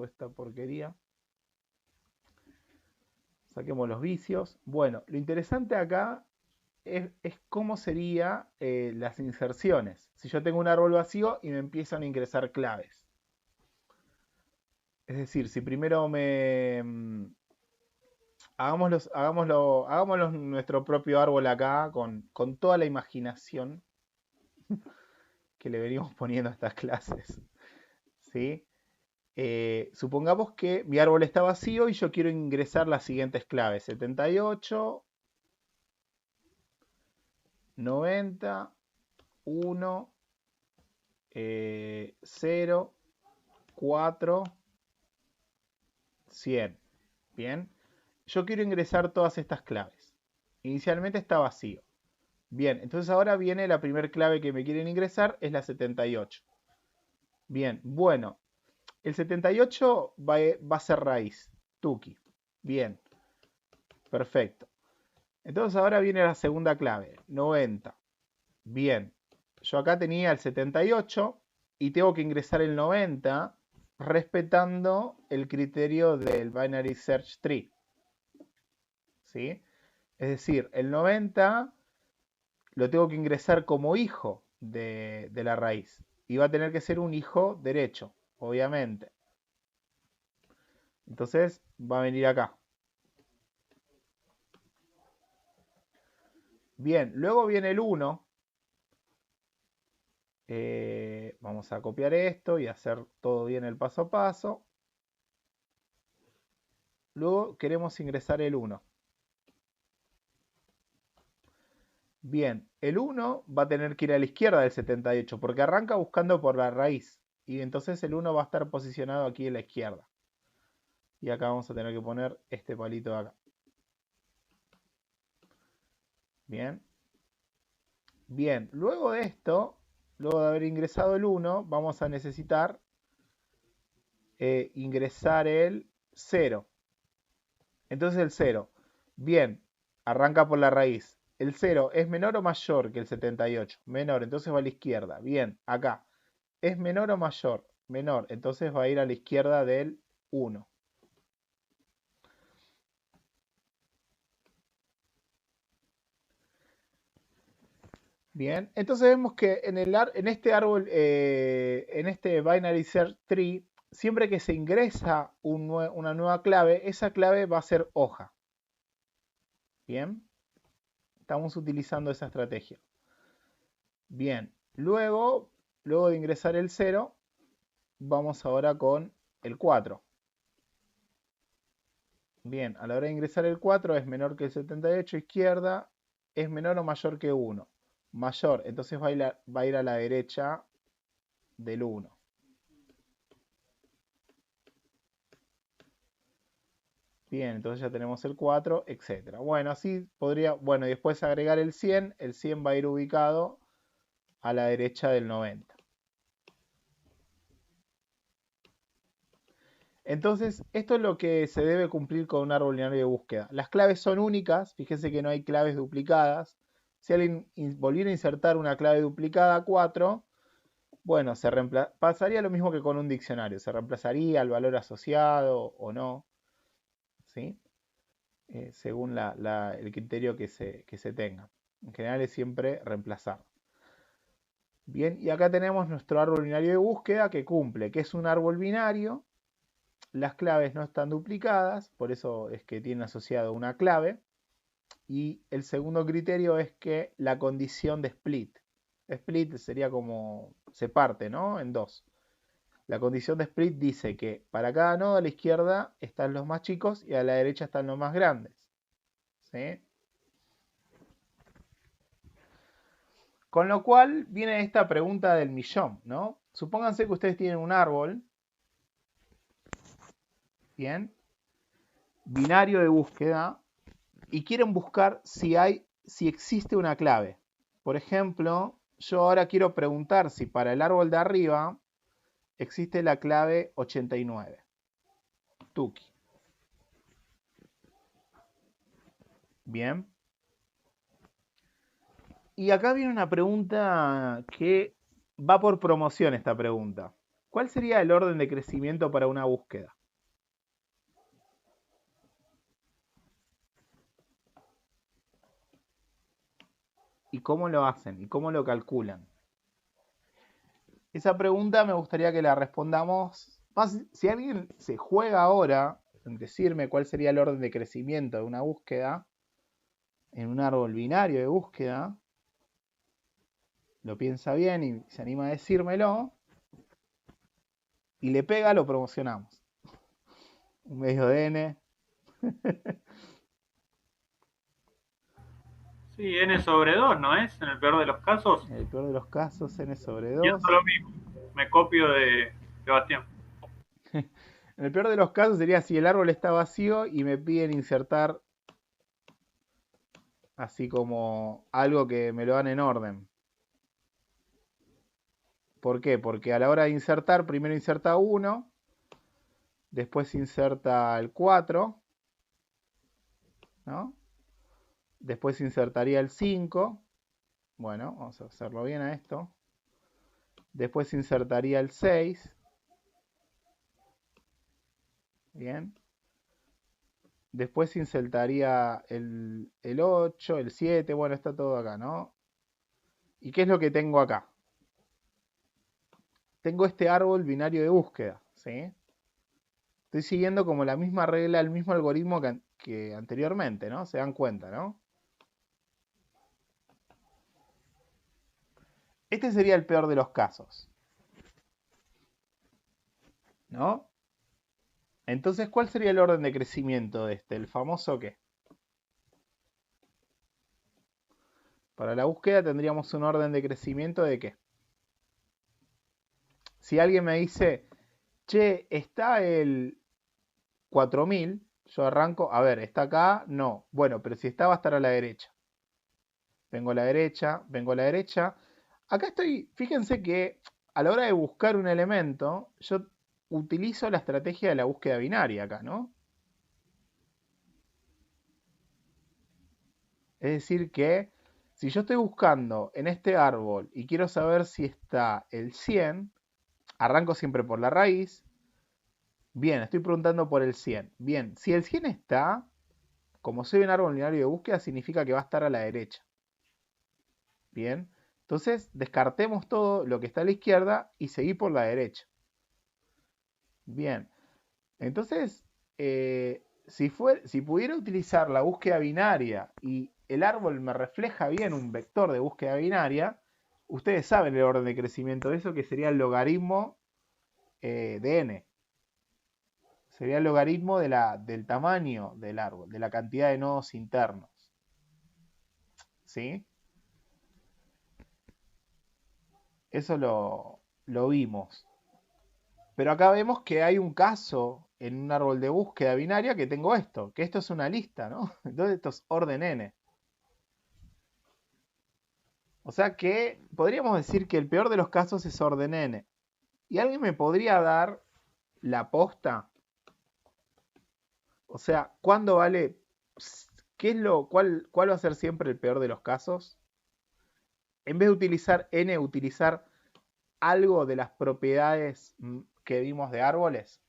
Esta porquería. Saquemos los vicios. Bueno, lo interesante acá es cómo serían las inserciones. Si yo tengo un árbol vacío y me empiezan a ingresar claves. Es decir, si primero hagámoslo nuestro propio árbol acá con toda la imaginación que le venimos poniendo a estas clases. ¿Sí? Supongamos que mi árbol está vacío y yo quiero ingresar las siguientes claves: 78, 90, 1, 0, 4, 100. Bien. Yo quiero ingresar todas estas claves. Inicialmente está vacío. Bien, entonces ahora viene la primera clave que me quieren ingresar, es la 78. Bien, bueno, el 78 va a ser raíz, tuki. Bien, perfecto. Entonces ahora viene la segunda clave, 90. Bien, yo acá tenía el 78. y tengo que ingresar el 90 respetando el criterio del Binary Search Tree. ¿Sí? Es decir, el 90 lo tengo que ingresar como hijo de la raíz. Y va a tener que ser un hijo derecho, obviamente. Entonces va a venir acá. Bien, luego viene el 1. Vamos a copiar esto y hacer todo bien el paso a paso. Luego queremos ingresar el 1. Bien, el 1 va a tener que ir a la izquierda del 78 porque arranca buscando por la raíz. Y entonces el 1 va a estar posicionado aquí a la izquierda. Y acá vamos a tener que poner este palito de acá. Bien. Bien, luego de esto, luego de haber ingresado el 1, vamos a necesitar ingresar el 0. Entonces el 0. Bien, arranca por la raíz. El 0 es menor o mayor que el 78. Menor, entonces va a la izquierda. Bien, acá. ¿Es menor o mayor? Menor, entonces va a ir a la izquierda del 1. Bien, entonces vemos que en este árbol, en este Binary Search Tree, siempre que se ingresa una nueva clave, esa clave va a ser hoja. Bien, estamos utilizando esa estrategia. Bien, luego de ingresar el 0, vamos ahora con el 4. Bien, a la hora de ingresar el 4 es menor que el 78, izquierda, es menor o mayor que 1. Mayor, entonces va a ir a la derecha del 1. Bien, entonces ya tenemos el 4, etc. Bueno, así podría, bueno, y después agregar el 100 va a ir ubicado a la derecha del 90. Entonces, esto es lo que se debe cumplir con un árbol binario de búsqueda. Las claves son únicas, fíjense que no hay claves duplicadas. Si alguien volviera a insertar una clave duplicada 4, bueno, pasaría lo mismo que con un diccionario, se reemplazaría el valor asociado o no, ¿sí? Según el criterio que se tenga. En general es siempre reemplazar. Bien, y acá tenemos nuestro árbol binario de búsqueda que cumple, que es un árbol binario. Las claves no están duplicadas, por eso es que tiene asociado una clave. Y el segundo criterio es que la condición de split. Split sería como se parte, ¿no? En dos. La condición de split dice que para cada nodo a la izquierda están los más chicos y a la derecha están los más grandes. ¿Sí? Con lo cual viene esta pregunta del millón, ¿no? Supónganse que ustedes tienen un árbol, bien, binario de búsqueda, y quieren buscar si existe una clave. Por ejemplo, yo ahora quiero preguntar si para el árbol de arriba existe la clave 89. Tuki. Bien. Y acá viene una pregunta que va por promoción esta pregunta. ¿Cuál sería el orden de crecimiento para una búsqueda? ¿Y cómo lo hacen? ¿Y cómo lo calculan? Esa pregunta me gustaría que la respondamos. Si alguien se juega ahora en decirme cuál sería el orden de crecimiento de una búsqueda en un árbol binario de búsqueda, lo piensa bien y se anima a decírmelo y le pega, lo promocionamos. Un medio de n. Sí, n sobre 2, ¿no es? En el peor de los casos. En el peor de los casos, n sobre Pienso 2. lo mismo. Me copio de Sebastián. En el peor de los casos sería si el árbol está vacío y me piden insertar así como algo que me lo dan en orden. ¿Por qué? Porque a la hora de insertar, primero inserta 1, después inserta el 4, ¿no? Después insertaría el 5. Bueno, vamos a hacerlo bien a esto. Después insertaría el 6. Bien. Después insertaría el 8, el 7. Bueno, está todo acá, ¿no? ¿Y qué es lo que tengo acá? Tengo este árbol binario de búsqueda, ¿sí? Estoy siguiendo como la misma regla, el mismo algoritmo que anteriormente, ¿no? Se dan cuenta, ¿no? Este sería el peor de los casos, ¿no? Entonces, ¿cuál sería el orden de crecimiento de este? ¿El famoso qué? Para la búsqueda tendríamos un orden de crecimiento de qué. Si alguien me dice, che, está el 4000, yo arranco, a ver, ¿está acá? No. Bueno, pero si está va a estar a la derecha. Vengo a la derecha, vengo a la derecha. Acá estoy, fíjense que a la hora de buscar un elemento, yo utilizo la estrategia de la búsqueda binaria acá, ¿no? Es decir que si yo estoy buscando en este árbol y quiero saber si está el 100, arranco siempre por la raíz. Bien, estoy preguntando por el 100. Bien, si el 100 está, como soy un árbol binario de búsqueda, significa que va a estar a la derecha. Bien, entonces descartemos todo lo que está a la izquierda y seguí por la derecha. Bien, entonces, si pudiera utilizar la búsqueda binaria y el árbol me refleja bien un vector de búsqueda binaria, ustedes saben el orden de crecimiento de eso, que sería el logaritmo de n. Sería el logaritmo del tamaño del árbol, de la cantidad de nodos internos. ¿Sí? Eso lo vimos. Pero acá vemos que hay un caso en un árbol de búsqueda binaria que tengo esto, que esto es una lista, ¿no? Entonces esto es orden n. O sea que podríamos decir que el peor de los casos es orden n. ¿Y alguien me podría dar la posta? O sea, ¿cuándo vale? ¿Cuál va a ser siempre el peor de los casos? En vez de utilizar n, utilizar algo de las propiedades que vimos de árboles.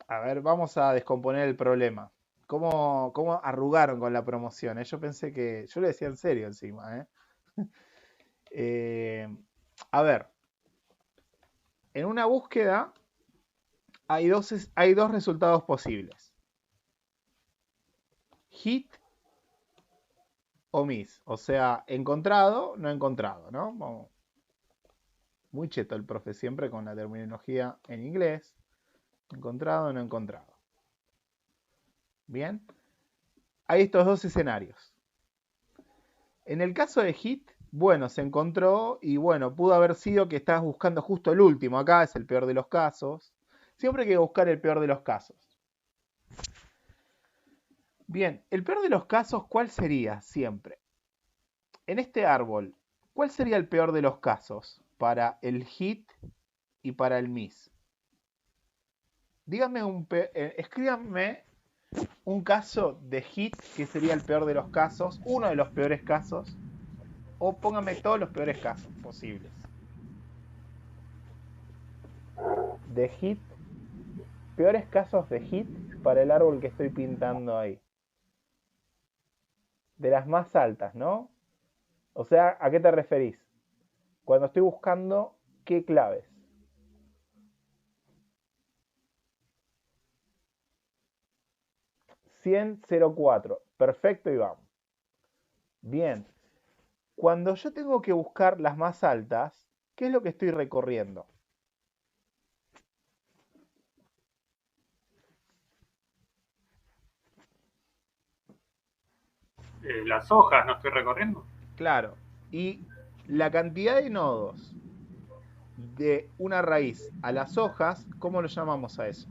A ver, vamos a descomponer el problema. ¿Cómo arrugaron con la promoción? Yo pensé que. Yo lo decía en serio encima. Eh, a ver, en una búsqueda hay dos resultados posibles: hit o miss. O sea, encontrado, no encontrado, ¿no? Muy cheto el profe siempre con la terminología en inglés. Encontrado o no encontrado. Bien. Hay estos dos escenarios. En el caso de hit, bueno, se encontró y bueno, pudo haber sido que estabas buscando justo el último. Acá es el peor de los casos. Siempre hay que buscar el peor de los casos. Bien, el peor de los casos, ¿cuál sería siempre? En este árbol, ¿cuál sería el peor de los casos para el hit y para el miss? Díganme escríbanme un caso de hit que sería el peor de los casos, uno de los peores casos, o pónganme todos los peores casos posibles. De hit, peores casos de hit para el árbol que estoy pintando ahí. De las más altas, ¿no? O sea, ¿a qué te referís? Cuando estoy buscando, ¿qué claves? 100.04. Perfecto, y vamos. Bien. Cuando yo tengo que buscar las más altas, ¿qué es lo que estoy recorriendo? Las hojas no estoy recorriendo. Claro. Y la cantidad de nodos de una raíz a las hojas, ¿cómo lo llamamos a eso?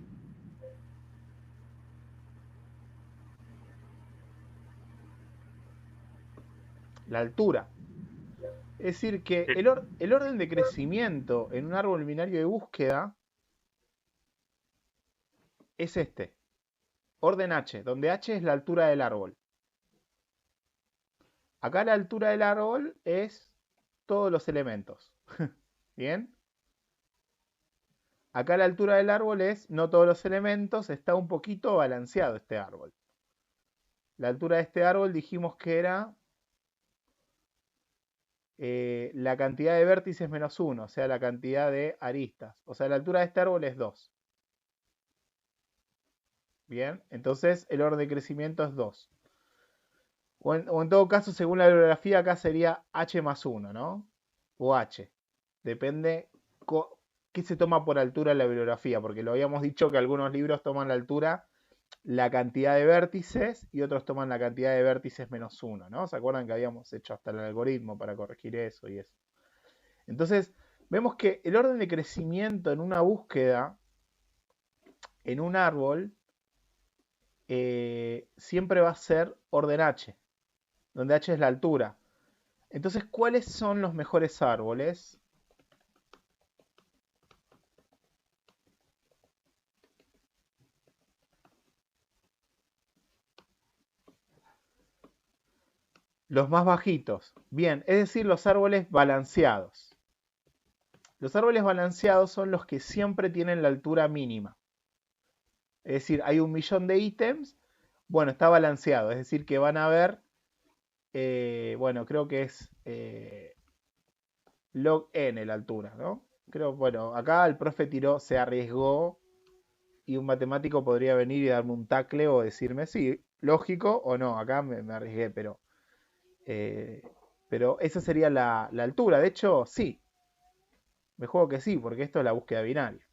La altura. Es decir, que Eh, el orden de crecimiento en un árbol binario de búsqueda es este. Orden H, donde H es la altura del árbol. Acá la altura del árbol es todos los elementos. ¿Bien? Acá la altura del árbol es no todos los elementos, está un poquito balanceado este árbol. La altura de este árbol dijimos que era la cantidad de vértices menos 1, o sea, la cantidad de aristas. O sea, la altura de este árbol es 2. Bien, entonces el orden de crecimiento es 2. O en todo caso, según la bibliografía, acá sería h más 1, ¿no? O h. Depende qué se toma por altura en la bibliografía, porque lo habíamos dicho que algunos libros toman la altura la cantidad de vértices y otros toman la cantidad de vértices menos 1, ¿no? ¿Se acuerdan que habíamos hecho hasta el algoritmo para corregir eso y eso? Entonces, vemos que el orden de crecimiento en una búsqueda, en un árbol, siempre va a ser orden h, donde h es la altura. Entonces, ¿cuáles son los mejores árboles? Los más bajitos. Bien, es decir, los árboles balanceados. Los árboles balanceados son los que siempre tienen la altura mínima. Es decir, hay 1.000.000 de ítems. Bueno, está balanceado. Es decir, que van a haber, bueno, creo que es log n la altura, ¿no? Creo, bueno, acá el profe tiró, se arriesgó y un matemático podría venir y darme un tacle o decirme, sí, lógico o no, acá me arriesgué, eh, pero esa sería la altura. De hecho, sí, me juego que sí, porque esto es la búsqueda binaria.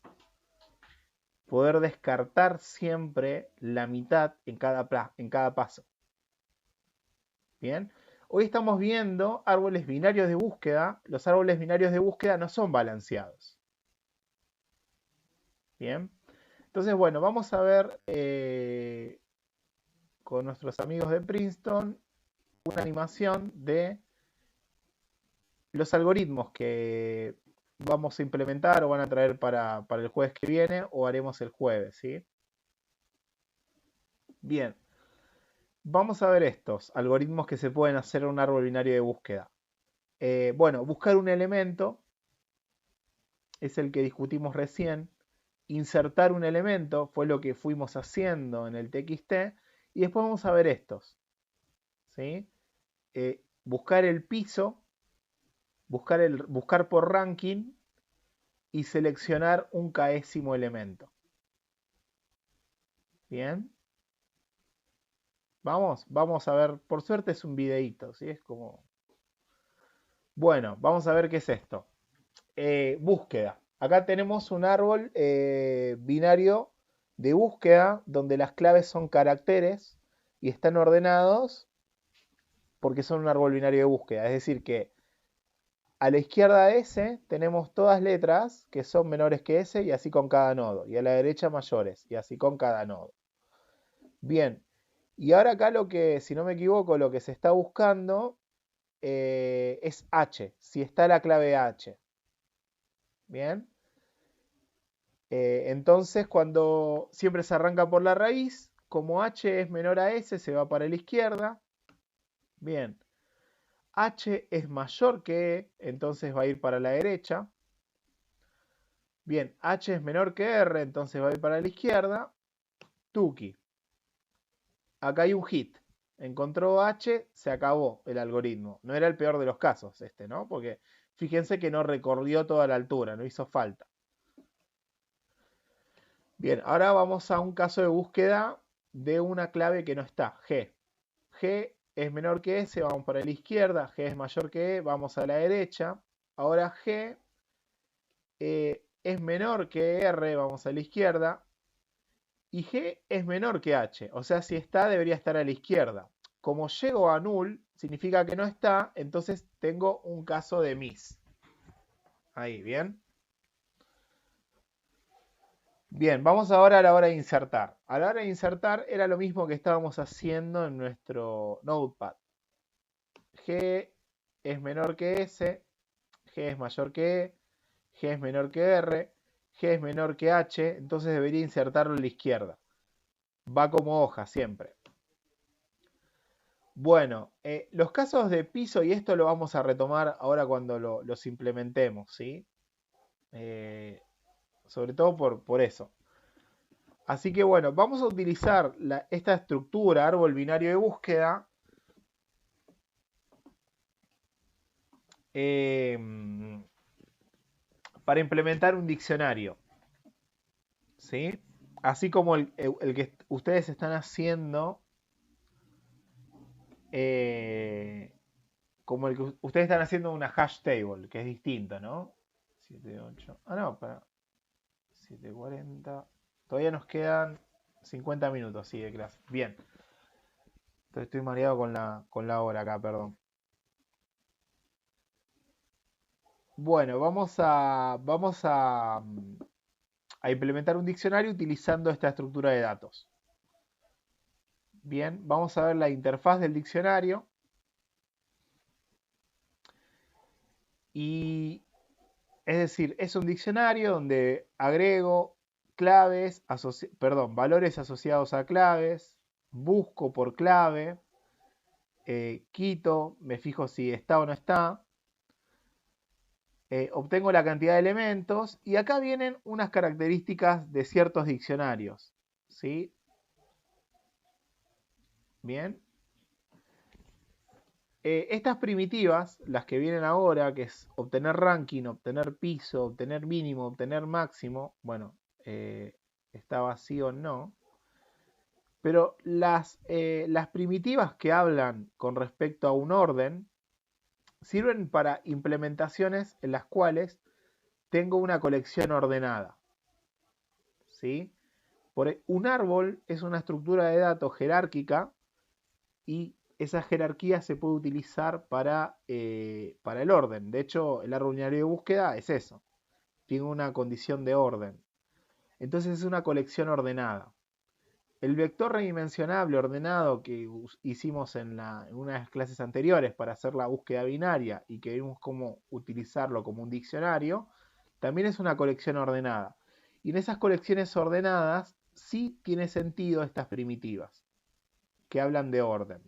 Poder descartar siempre la mitad en cada paso. Bien, hoy estamos viendo árboles binarios de búsqueda. Los árboles binarios de búsqueda no son balanceados. Bien, entonces, bueno, vamos a ver con nuestros amigos de Princeton una animación de los algoritmos que vamos a implementar o van a traer para el jueves que viene o haremos el jueves, ¿sí? Bien, vamos a ver estos algoritmos que se pueden hacer en un árbol binario de búsqueda. Bueno, buscar un elemento es el que discutimos recién. Insertar un elemento fue lo que fuimos haciendo en el TXT. Y después vamos a ver estos. ¿Sí? Buscar el piso, buscar por ranking y seleccionar un késimo elemento. Bien. Vamos a ver. Por suerte es un videíto, ¿sí? Es como. Bueno, vamos a ver qué es esto. Búsqueda. Acá tenemos un árbol binario de búsqueda donde las claves son caracteres y están ordenados porque son un árbol binario de búsqueda. Es decir, que a la izquierda de S tenemos todas letras que son menores que S y así con cada nodo. Y a la derecha mayores y así con cada nodo. Bien. Y ahora acá lo que, si no me equivoco, lo que se está buscando es H. Si está la clave H. Bien. Entonces, cuando siempre se arranca por la raíz, como h es menor a s, se va para la izquierda. Bien, h es mayor que e, entonces va a ir para la derecha. Bien, h es menor que r, entonces va a ir para la izquierda. Tuki. Acá hay un hit. Encontró h, se acabó el algoritmo. No era el peor de los casos este, ¿no? Porque fíjense que no recorrió toda la altura, no hizo falta. Bien, ahora vamos a un caso de búsqueda de una clave que no está, G. G es menor que S, vamos para la izquierda, G es mayor que E, vamos a la derecha. Ahora G es menor que R, vamos a la izquierda. Y G es menor que H, o sea, si está, debería estar a la izquierda. Como llego a null, significa que no está, entonces tengo un caso de miss. Ahí, ¿bien? Bien, vamos ahora a la hora de insertar. A la hora de insertar era lo mismo que estábamos haciendo en nuestro notepad. G es menor que S, G es mayor que E, G es menor que R, G es menor que H, entonces debería insertarlo en la izquierda. Va como hoja siempre. Bueno, los casos de piso, y esto lo vamos a retomar ahora cuando los implementemos, ¿sí? Sobre todo por eso. Así que bueno, vamos a utilizar esta estructura, árbol binario de búsqueda, para implementar un diccionario, ¿sí? Así como el que ustedes están haciendo, como el que ustedes están haciendo una hash table, que es distinto, ¿no? 7, 8. Ah, no, para 7:40. Todavía nos quedan 50 minutos, sí, de clase. Bien. Estoy mareado con la hora acá, perdón. Bueno, vamos a implementar un diccionario utilizando esta estructura de datos. Bien, vamos a ver la interfaz del diccionario. Y es decir, es un diccionario donde agrego claves, valores asociados a claves, busco por clave, quito, me fijo si está o no está, obtengo la cantidad de elementos y acá vienen unas características de ciertos diccionarios. ¿Sí? Bien. Estas primitivas, las que vienen ahora, que es obtener ranking, obtener piso, obtener mínimo, obtener máximo, bueno, está vacío no. Pero las primitivas que hablan con respecto a un orden sirven para implementaciones en las cuales tengo una colección ordenada. ¿Sí? Un árbol es una estructura de datos jerárquica y esa jerarquía se puede utilizar para el orden. De hecho, el árbol binario de búsqueda es eso. Tiene una condición de orden. Entonces es una colección ordenada. El vector redimensionable ordenado que hicimos en una de las clases anteriores para hacer la búsqueda binaria y que vimos cómo utilizarlo como un diccionario, también es una colección ordenada. Y en esas colecciones ordenadas sí tiene sentido estas primitivas que hablan de orden.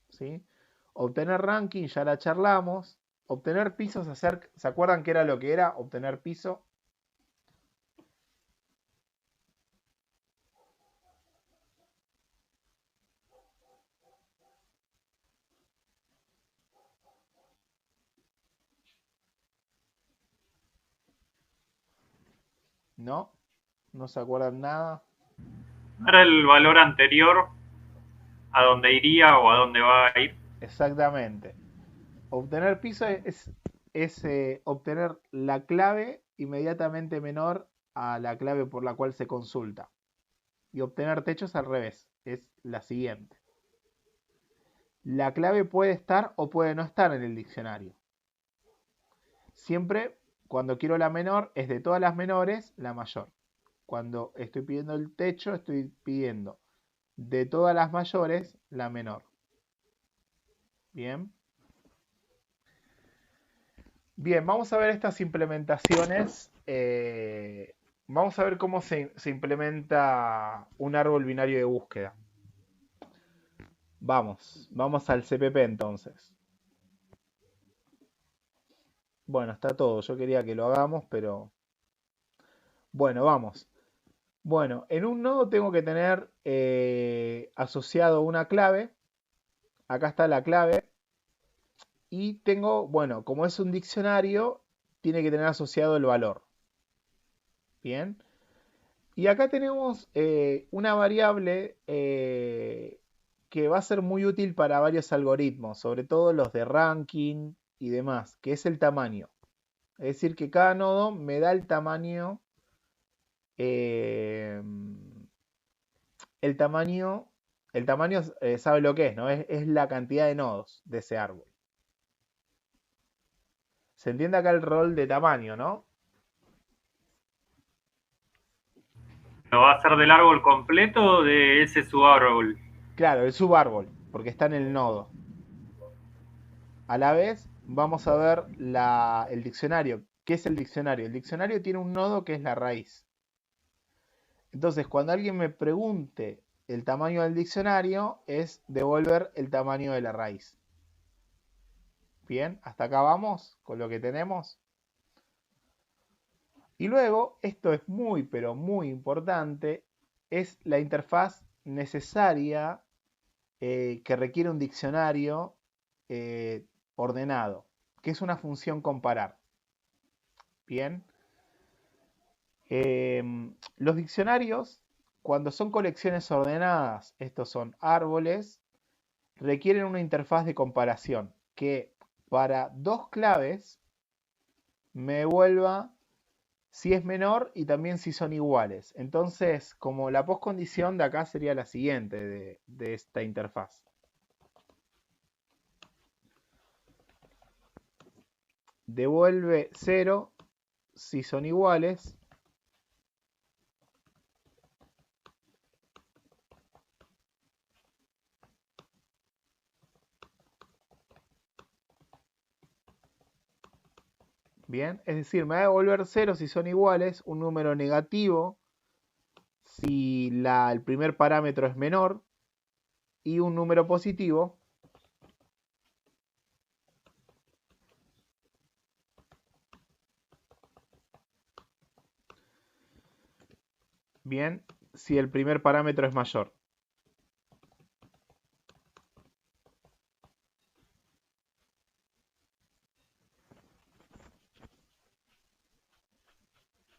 ¿Sí? Obtener ranking, ya la charlamos. Obtener pisos, ¿se acuerdan qué era lo que era obtener piso? ¿No? ¿No se acuerdan nada? ¿Era el valor anterior a dónde iría o a dónde va a ir? Exactamente. Obtener piso es obtener la clave inmediatamente menor a la clave por la cual se consulta. Y obtener techo es al revés, es la siguiente. La clave puede estar o puede no estar en el diccionario. Siempre cuando quiero la menor es de todas las menores la mayor. Cuando estoy pidiendo el techo estoy pidiendo de todas las mayores la menor. Bien. Bien, vamos a ver estas implementaciones. Vamos a ver cómo se implementa un árbol binario de búsqueda. Vamos al CPP entonces. Bueno, está todo. Yo quería que lo hagamos, pero... Bueno, vamos. Bueno, en un nodo tengo que tener asociado una clave. Acá está la clave. Y tengo, bueno, como es un diccionario, tiene que tener asociado el valor. Bien. Y acá tenemos una variable que va a ser muy útil para varios algoritmos, sobre todo los de ranking y demás, que es el tamaño. Es decir, que cada nodo me da el tamaño, eh, el tamaño, el tamaño sabe lo que es, ¿no? Es la cantidad de nodos de ese árbol. Se entiende acá el rol de tamaño, ¿no? ¿Lo va a hacer del árbol completo o de ese subárbol? Claro, el subárbol, porque está en el nodo. A la vez vamos a ver el diccionario. ¿Qué es el diccionario? El diccionario tiene un nodo que es la raíz. Entonces, cuando alguien me pregunte el tamaño del diccionario, es devolver el tamaño de la raíz. Bien, hasta acá vamos con lo que tenemos. Y luego, esto es muy, pero muy importante, es la interfaz necesaria que requiere un diccionario ordenado, que es una función comparar. Bien. Los diccionarios, cuando son colecciones ordenadas, estos son árboles, requieren una interfaz de comparación que para dos claves me devuelva si es menor y también si son iguales. Entonces, como la postcondición de acá sería la siguiente de esta interfaz. Devuelve 0 si son iguales. Bien, es decir, me va a devolver 0 si son iguales, un número negativo si el primer parámetro es menor y un número positivo bien si el primer parámetro es mayor.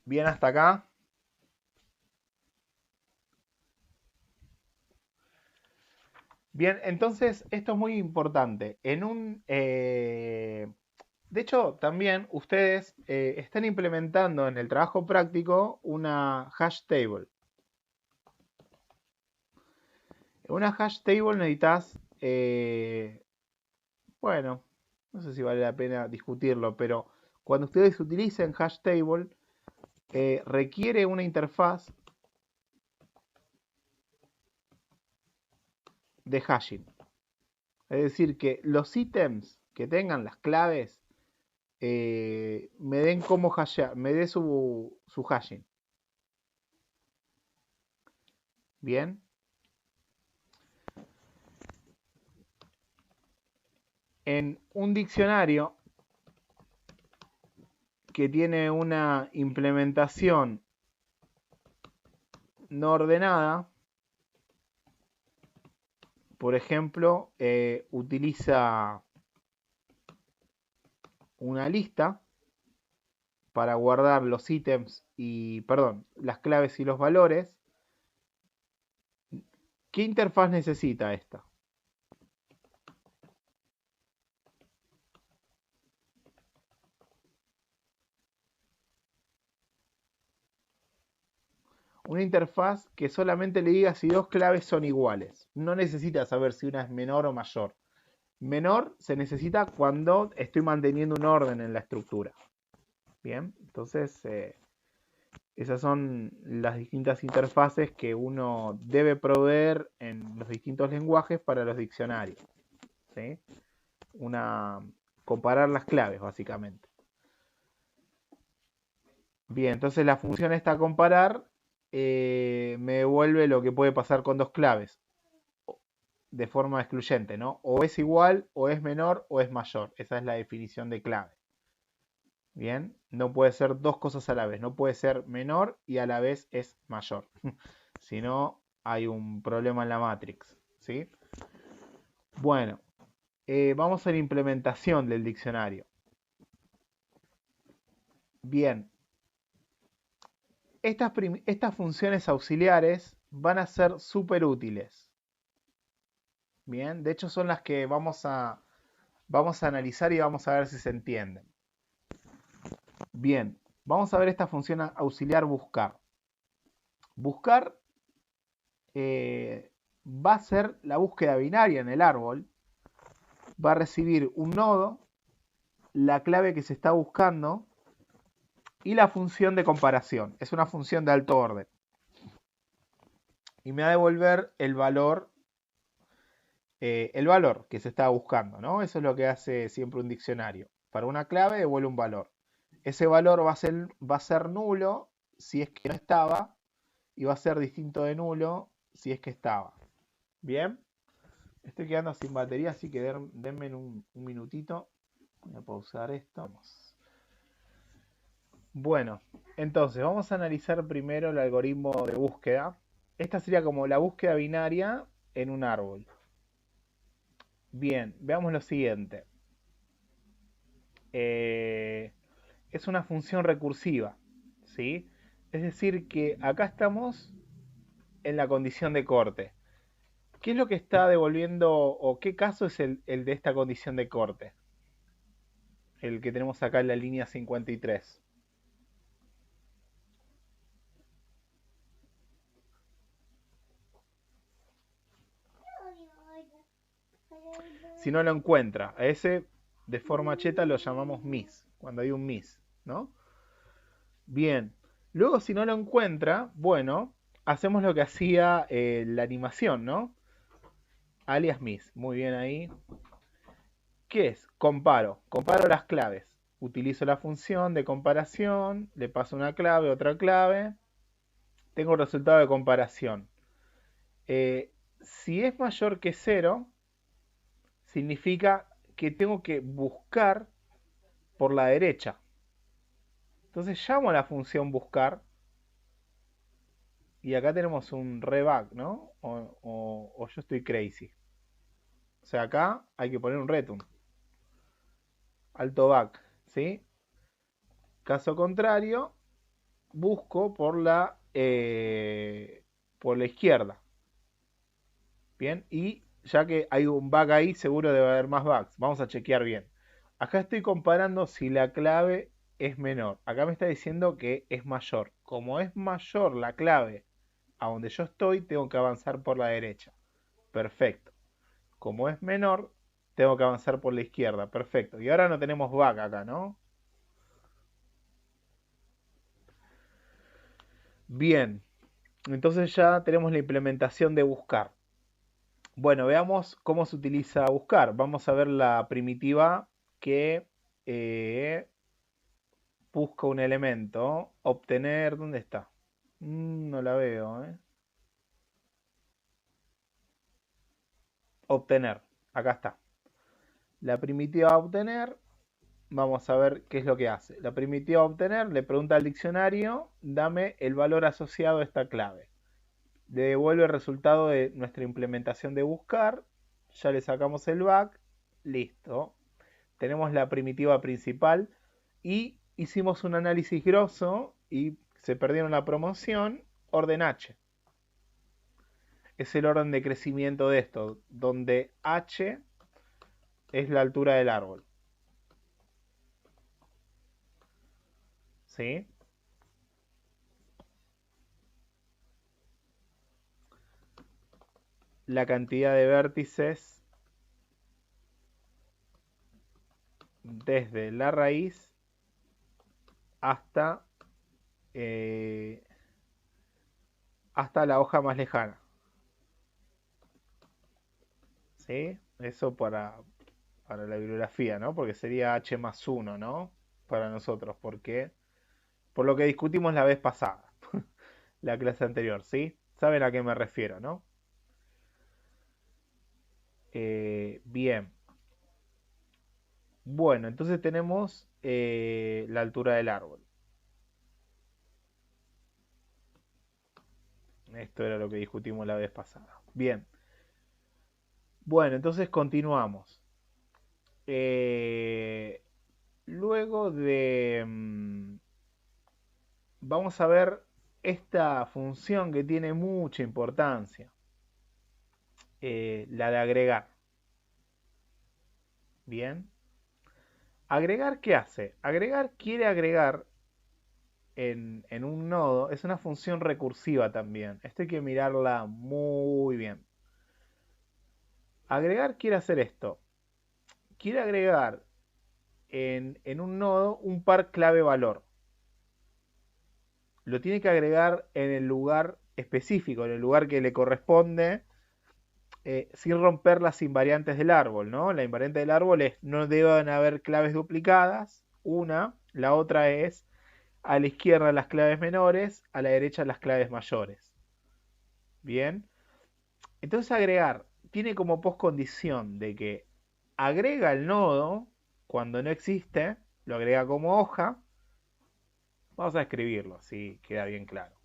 Bien hasta acá. Bien, entonces esto es muy importante. De hecho, también ustedes están implementando en el trabajo práctico una hash table. En una hash table necesitas, bueno, no sé si vale la pena discutirlo, pero cuando ustedes utilicen hash table, requiere una interfaz de hashing. Es decir, que los ítems que tengan las claves me den cómo hashear, me dé su hashing. Bien. En un diccionario que tiene una implementación no ordenada, por ejemplo, utiliza una lista para guardar los ítems y, perdón, las claves y los valores. ¿Qué interfaz necesita esta? Una interfaz que solamente le diga si dos claves son iguales. No necesita saber si una es menor o mayor. Menor se necesita cuando estoy manteniendo un orden en la estructura. Bien, entonces esas son las distintas interfaces que uno debe proveer en los distintos lenguajes para los diccionarios. ¿Sí? Comparar las claves, básicamente. Bien, entonces la función esta comparar me devuelve lo que puede pasar con dos claves de forma excluyente, ¿no? O es igual, o es menor, o es mayor. Esa es la definición de clave. Bien, no puede ser dos cosas a la vez. No puede ser menor y a la vez es mayor. Si no, hay un problema en la matrix. ¿Sí? Bueno, vamos a la implementación del diccionario. Bien, estas funciones auxiliares van a ser súper útiles. Bien, de hecho son las que vamos a analizar y vamos a ver si se entienden. Bien, vamos a ver esta función auxiliar buscar. Buscar va a ser la búsqueda binaria en el árbol. Va a recibir un nodo, la clave que se está buscando y la función de comparación. Es una función de alto orden. Y me va a devolver el valor el valor que se estaba buscando, ¿no? Eso es lo que hace siempre un diccionario. Para una clave devuelve un valor. Ese valor va a ser nulo si es que no estaba y va a ser distinto de nulo si es que estaba. Bien, estoy quedando sin batería, así que denme un minutito. Voy a pausar esto. Vamos. Bueno, entonces vamos a analizar primero el algoritmo de búsqueda. Esta sería como la búsqueda binaria en un árbol. Bien, veamos lo siguiente. Es una función recursiva, ¿sí? Es decir, que acá estamos en la condición de corte. ¿Qué es lo que está devolviendo o qué caso es el de esta condición de corte? El que tenemos acá en la línea 53. Si no lo encuentra, a ese de forma cheta lo llamamos miss, cuando hay un miss, ¿no? Bien, luego si no lo encuentra, bueno, hacemos lo que hacía la animación, ¿no? Alias miss, muy bien ahí. ¿Qué es? Comparo las claves. Utilizo la función de comparación, le paso una clave, otra clave, tengo el resultado de comparación. Si es mayor que 0, significa que tengo que buscar por la derecha. Entonces llamo a la función buscar y acá tenemos un reback, ¿no? O yo estoy crazy. O sea, acá hay que poner un return. Alto back, ¿sí? Caso contrario, busco por la izquierda. Bien, y ya que hay un bug ahí, seguro debe haber más bugs. Vamos a chequear bien. Acá estoy comparando si la clave es menor. Acá me está diciendo que es mayor. Como es mayor la clave a donde yo estoy, tengo que avanzar por la derecha. Perfecto. Como es menor, tengo que avanzar por la izquierda. Perfecto. Y ahora no tenemos bug acá, ¿no? Bien. Entonces ya tenemos la implementación de buscar. Bueno, veamos cómo se utiliza buscar. Vamos a ver la primitiva que busca un elemento. Obtener, ¿dónde está? No la veo, ¿eh? Obtener, acá está. La primitiva obtener, vamos a ver qué es lo que hace. La primitiva obtener le pregunta al diccionario, dame el valor asociado a esta clave. Le devuelve el resultado de nuestra implementación de buscar. Ya le sacamos el back. Listo. Tenemos la primitiva principal y hicimos un análisis grosso y se perdieron la promoción, orden H. Es el orden de crecimiento de esto, donde H es la altura del árbol. ¿Sí? La cantidad de vértices desde la raíz hasta, eh, hasta la hoja más lejana. ¿Sí? Eso para la bibliografía, ¿no? Porque sería h más 1, ¿no? Para nosotros, porque por lo que discutimos la vez pasada, la clase anterior, ¿sí? ¿Saben a qué me refiero, no? Bien. Bueno, entonces tenemos la altura del árbol. Esto era lo que discutimos la vez pasada. Bien. Bueno, entonces continuamos. Eh, luego de... vamos a ver esta función que tiene mucha importancia. La de agregar. Bien. ¿Agregar qué hace? Agregar quiere agregar en un nodo. Es una función recursiva también. Esto hay que mirarla muy bien. Agregar quiere hacer esto. Quiere agregar en un nodo un par clave valor. Lo tiene que agregar en el lugar específico, en el lugar que le corresponde sin romper las invariantes del árbol, ¿no? La invariante del árbol es no deben haber claves duplicadas, una. La otra es a la izquierda las claves menores, a la derecha las claves mayores. Bien. Entonces agregar tiene como postcondición de que agrega el nodo cuando no existe, lo agrega como hoja. Vamos a escribirlo, así queda bien claro.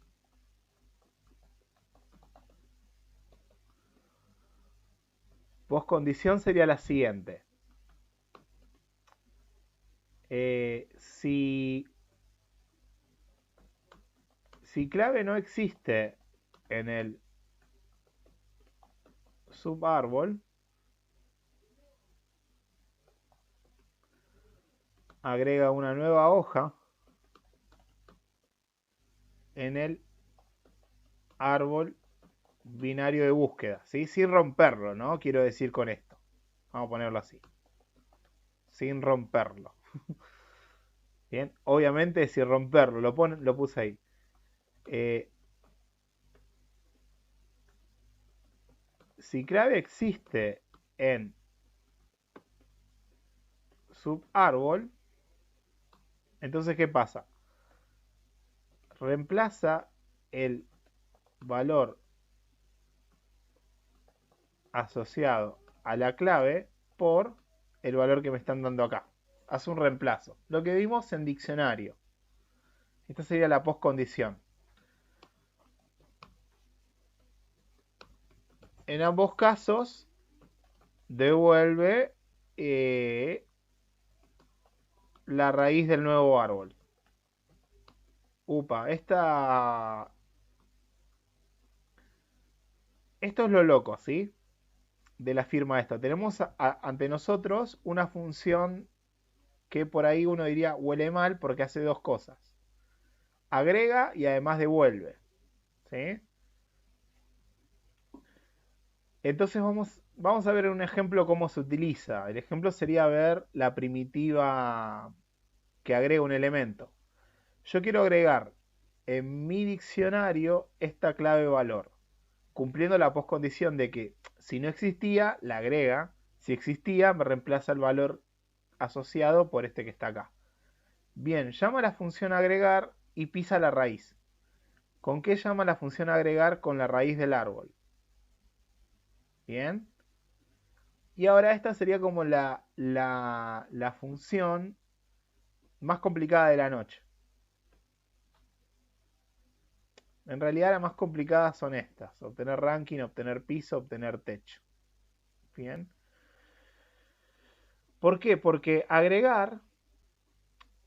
Postcondición sería la siguiente. Si clave no existe en el subárbol, agrega una nueva hoja en el árbol binario de búsqueda, ¿sí? Sin romperlo, ¿no? Quiero decir con esto. Vamos a ponerlo así. Sin romperlo. Bien, obviamente sin romperlo, lo puse ahí. Si clave existe en subárbol, entonces ¿qué pasa? Reemplaza el valor asociado a la clave por el valor que me están dando acá. Hace un reemplazo. Lo que vimos en diccionario. Esta sería la postcondición. En ambos casos devuelve la raíz del nuevo árbol. Upa, esto es lo loco, ¿sí? De la firma esta. Tenemos ante nosotros una función que por ahí uno diría huele mal porque hace dos cosas. Agrega y además devuelve. ¿Sí? Entonces vamos a ver un ejemplo cómo se utiliza. El ejemplo sería ver la primitiva que agrega un elemento. Yo quiero agregar en mi diccionario esta clave valor, cumpliendo la postcondición de que si no existía, la agrega. Si existía, me reemplaza el valor asociado por este que está acá. Bien, llama a la función agregar y pisa la raíz. ¿Con qué llama la función agregar? Con la raíz del árbol. Bien. Y ahora esta sería como la función más complicada de la noche. En realidad las más complicadas son estas. Obtener ranking, obtener piso, obtener techo. Bien. ¿Por qué? Porque agregar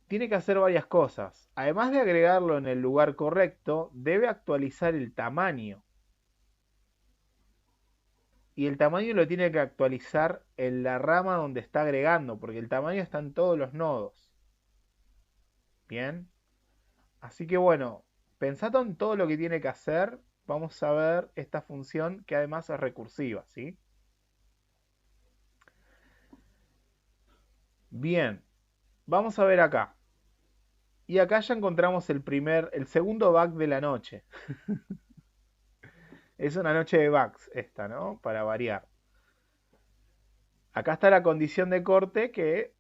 tiene que hacer varias cosas. Además de agregarlo en el lugar correcto, debe actualizar el tamaño. Y el tamaño lo tiene que actualizar en la rama donde está agregando, porque el tamaño está en todos los nodos. Bien. Así que bueno, pensando en todo lo que tiene que hacer, vamos a ver esta función que además es recursiva, ¿sí? Bien, vamos a ver acá. Y acá ya encontramos el segundo bug de la noche. Es una noche de bugs esta, ¿no? Para variar. Acá está la condición de corte que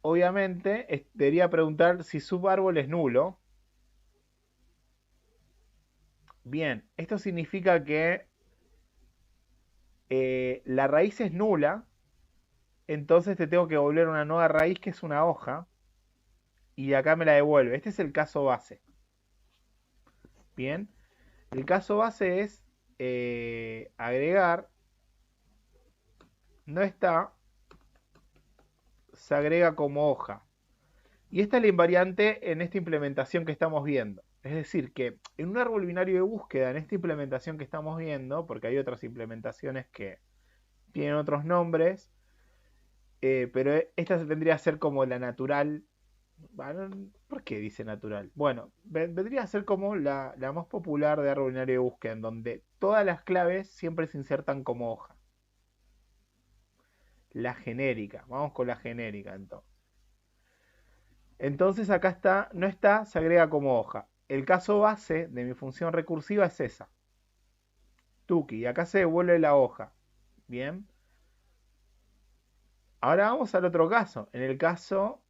obviamente debería preguntar si subárbol es nulo. Bien, esto significa que la raíz es nula, entonces te tengo que volver una nueva raíz que es una hoja y acá me la devuelve. Este es el caso base. Bien, el caso base es agregar, no está, se agrega como hoja. Y esta es la invariante en esta implementación que estamos viendo. Es decir, que en un árbol binario de búsqueda, en esta implementación que estamos viendo, porque hay otras implementaciones que tienen otros nombres, pero esta tendría a ser como la natural. Bueno, ¿por qué dice natural? Bueno, vendría a ser como la más popular de árbol binario de búsqueda, en donde todas las claves siempre se insertan como hoja. La genérica, vamos con la genérica entonces. Entonces acá está, no está, se agrega como hoja. El caso base de mi función recursiva es esa. Tuki, y acá se devuelve la hoja. Bien. Ahora vamos al otro caso. En el caso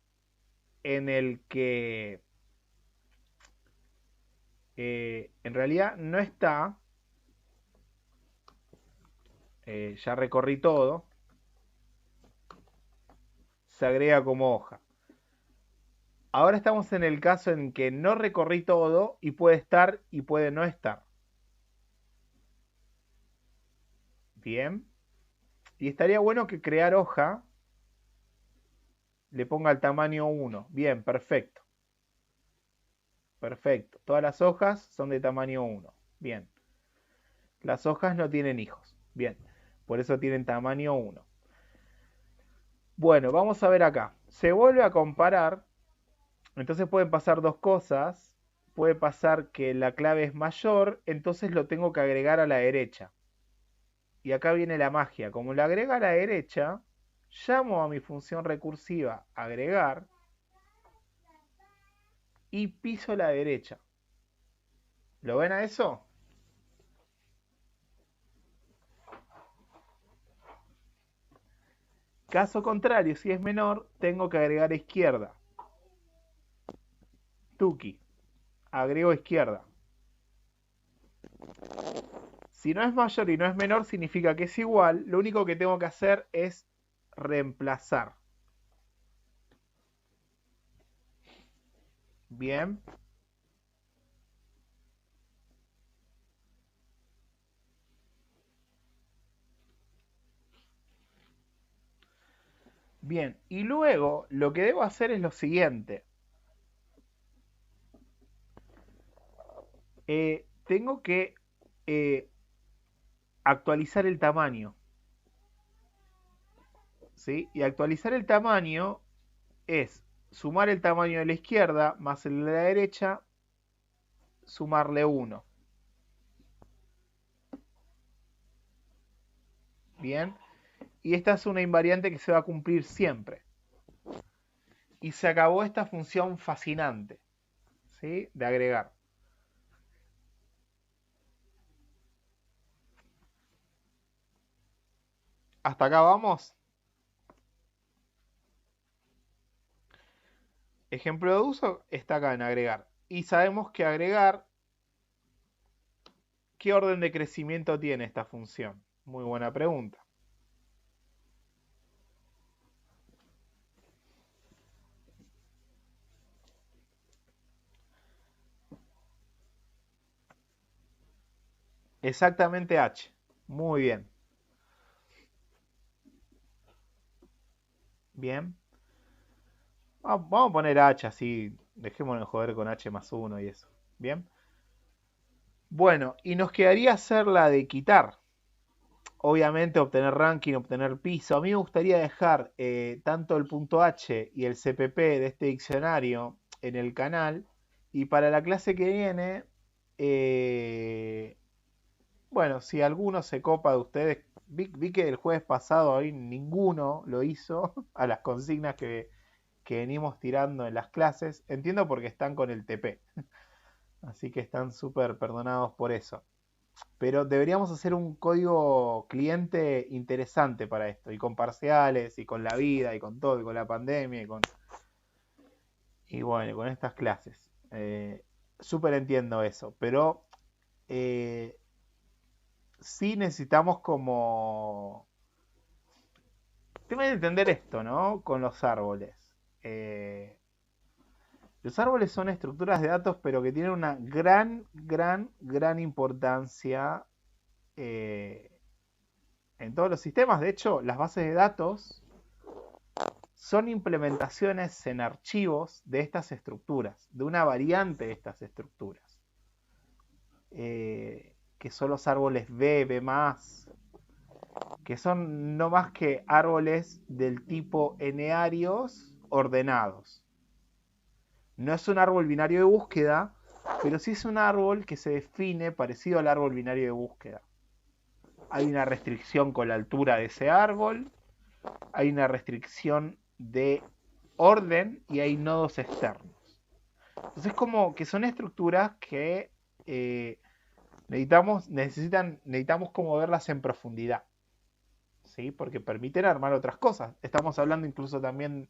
en el que en realidad no está, ya recorrí todo, se agrega como hoja. Ahora estamos en el caso en que no recorrí todo y puede estar y puede no estar. Bien. Y estaría bueno que crear hoja le ponga el tamaño 1. Bien, perfecto. Perfecto. Todas las hojas son de tamaño 1. Bien. Las hojas no tienen hijos. Bien. Por eso tienen tamaño 1. Bueno, vamos a ver acá. Se vuelve a comparar. Entonces pueden pasar dos cosas. Puede pasar que la clave es mayor, entonces lo tengo que agregar a la derecha. Y acá viene la magia. Como lo agrega a la derecha, llamo a mi función recursiva agregar y piso la derecha. ¿Lo ven a eso? Caso contrario, si es menor, tengo que agregar a izquierda. Tuki. Agrego izquierda. Si no es mayor y no es menor, significa que es igual. Lo único que tengo que hacer es reemplazar. Bien. Bien. Y luego lo que debo hacer es lo siguiente. Tengo que actualizar el tamaño. ¿Sí? Y actualizar el tamaño es sumar el tamaño de la izquierda más el de la derecha, sumarle 1. Bien. Y esta es una invariante que se va a cumplir siempre. Y se acabó esta función fascinante, ¿sí? De agregar. ¿Hasta acá vamos? Ejemplo de uso está acá en agregar. Y sabemos que agregar, ¿qué orden de crecimiento tiene esta función? Muy buena pregunta. Exactamente h. Muy bien. Bien. Vamos a poner h así. Dejémonos de joder con h más 1 y eso. Bien. Bueno, y nos quedaría hacer la de quitar. Obviamente obtener ranking, obtener piso. A mí me gustaría dejar tanto el punto H y el CPP de este diccionario en el canal. Y para la clase que viene, eh, bueno, si alguno se copa de ustedes, vi que el jueves pasado ahí ninguno lo hizo a las consignas que venimos tirando en las clases. Entiendo porque están con el TP. Así que están súper perdonados por eso. Pero deberíamos hacer un código cliente interesante para esto, y con parciales, y con la vida, y con todo, y con la pandemia, y bueno, con estas clases. Súper entiendo eso, pero eh, sí necesitamos como... Tengo que entender esto, ¿no? Con los árboles. Eh, los árboles son estructuras de datos, pero que tienen una gran importancia eh, en todos los sistemas. De hecho, las bases de datos son implementaciones en archivos de estas estructuras, de una variante de estas estructuras, que son los árboles B, B+, que son no más que árboles del tipo n-arios ordenados. No es un árbol binario de búsqueda, pero sí es un árbol que se define parecido al árbol binario de búsqueda. Hay una restricción con la altura de ese árbol, hay una restricción de orden y hay nodos externos. Entonces como que son estructuras que necesitamos como verlas en profundidad. ¿sí? Porque permiten armar otras cosas. Estamos hablando incluso también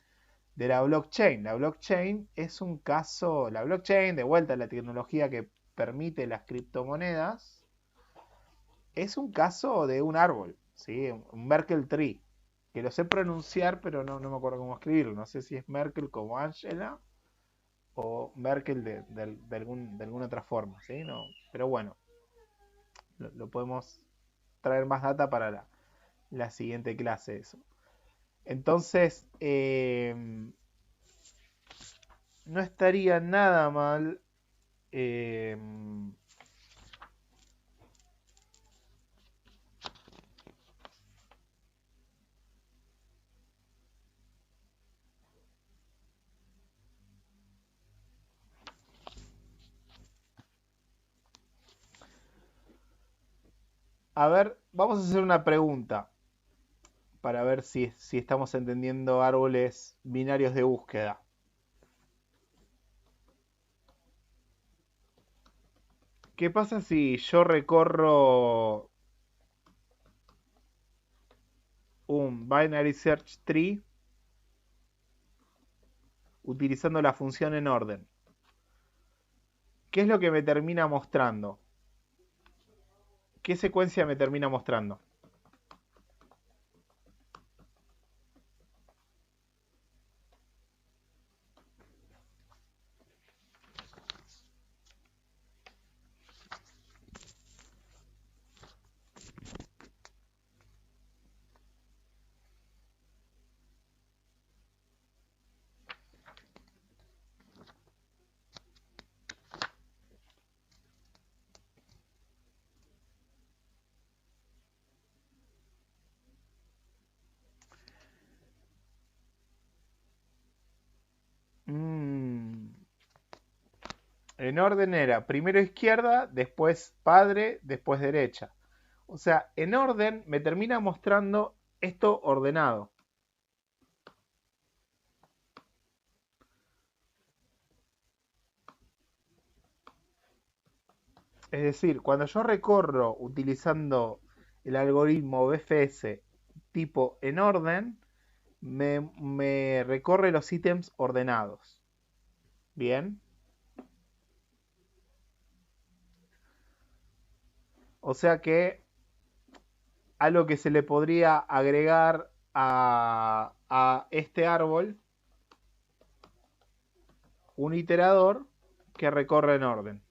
de la blockchain. La blockchain es un caso, la blockchain, de vuelta, la tecnología que permite las criptomonedas, es un caso de un árbol, ¿sí? Un Merkle tree, que lo sé pronunciar, pero no me acuerdo cómo escribirlo. No sé si es Merkel como Angela o Merkel de alguna otra forma, ¿sí? No, pero bueno, lo podemos traer más data para la siguiente clase eso. Entonces, no estaría nada mal. eh, a ver, vamos a hacer una pregunta para ver si estamos entendiendo árboles binarios de búsqueda. ¿Qué pasa si yo recorro un binary search tree utilizando la función en orden? ¿Qué es lo que me termina mostrando? ¿Qué secuencia me termina mostrando? Mm, En orden era primero izquierda, después padre, después derecha. O sea, en orden me termina mostrando esto ordenado. Es decir, cuando yo recorro utilizando el algoritmo BFS tipo en orden, me recorre los ítems ordenados. Bien. O sea que algo que se le podría agregar a este árbol, un iterador que recorre en orden.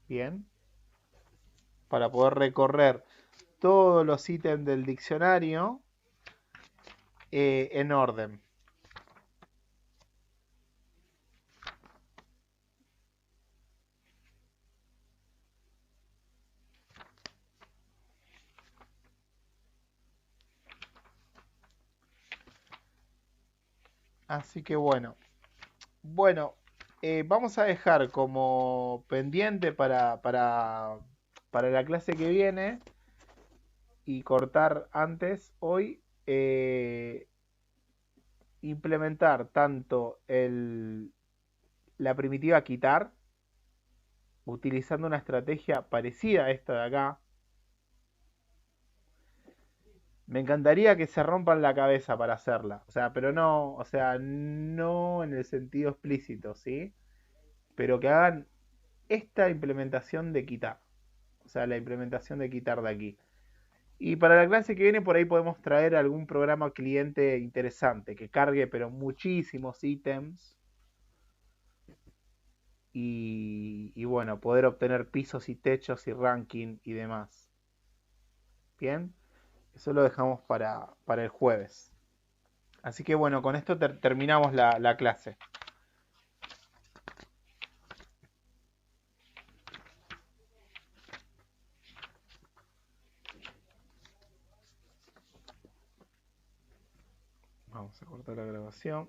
Bien. Para poder recorrer todos los ítems del diccionario en orden. Así que bueno. Bueno, vamos a dejar como pendiente para la clase que viene y cortar antes hoy implementar tanto la primitiva quitar utilizando una estrategia parecida a esta de acá. Me encantaría que se rompan la cabeza para hacerla, o sea, pero no, o sea, no en el sentido explícito, ¿sí? Pero que hagan esta implementación de quitar, o sea, la implementación de quitar de aquí. Y para la clase que viene por ahí podemos traer algún programa cliente interesante que cargue pero muchísimos ítems y bueno, poder obtener pisos y techos y ranking y demás. Bien, eso lo dejamos para el jueves. Así que bueno, con esto terminamos la clase. Vamos a cortar la grabación.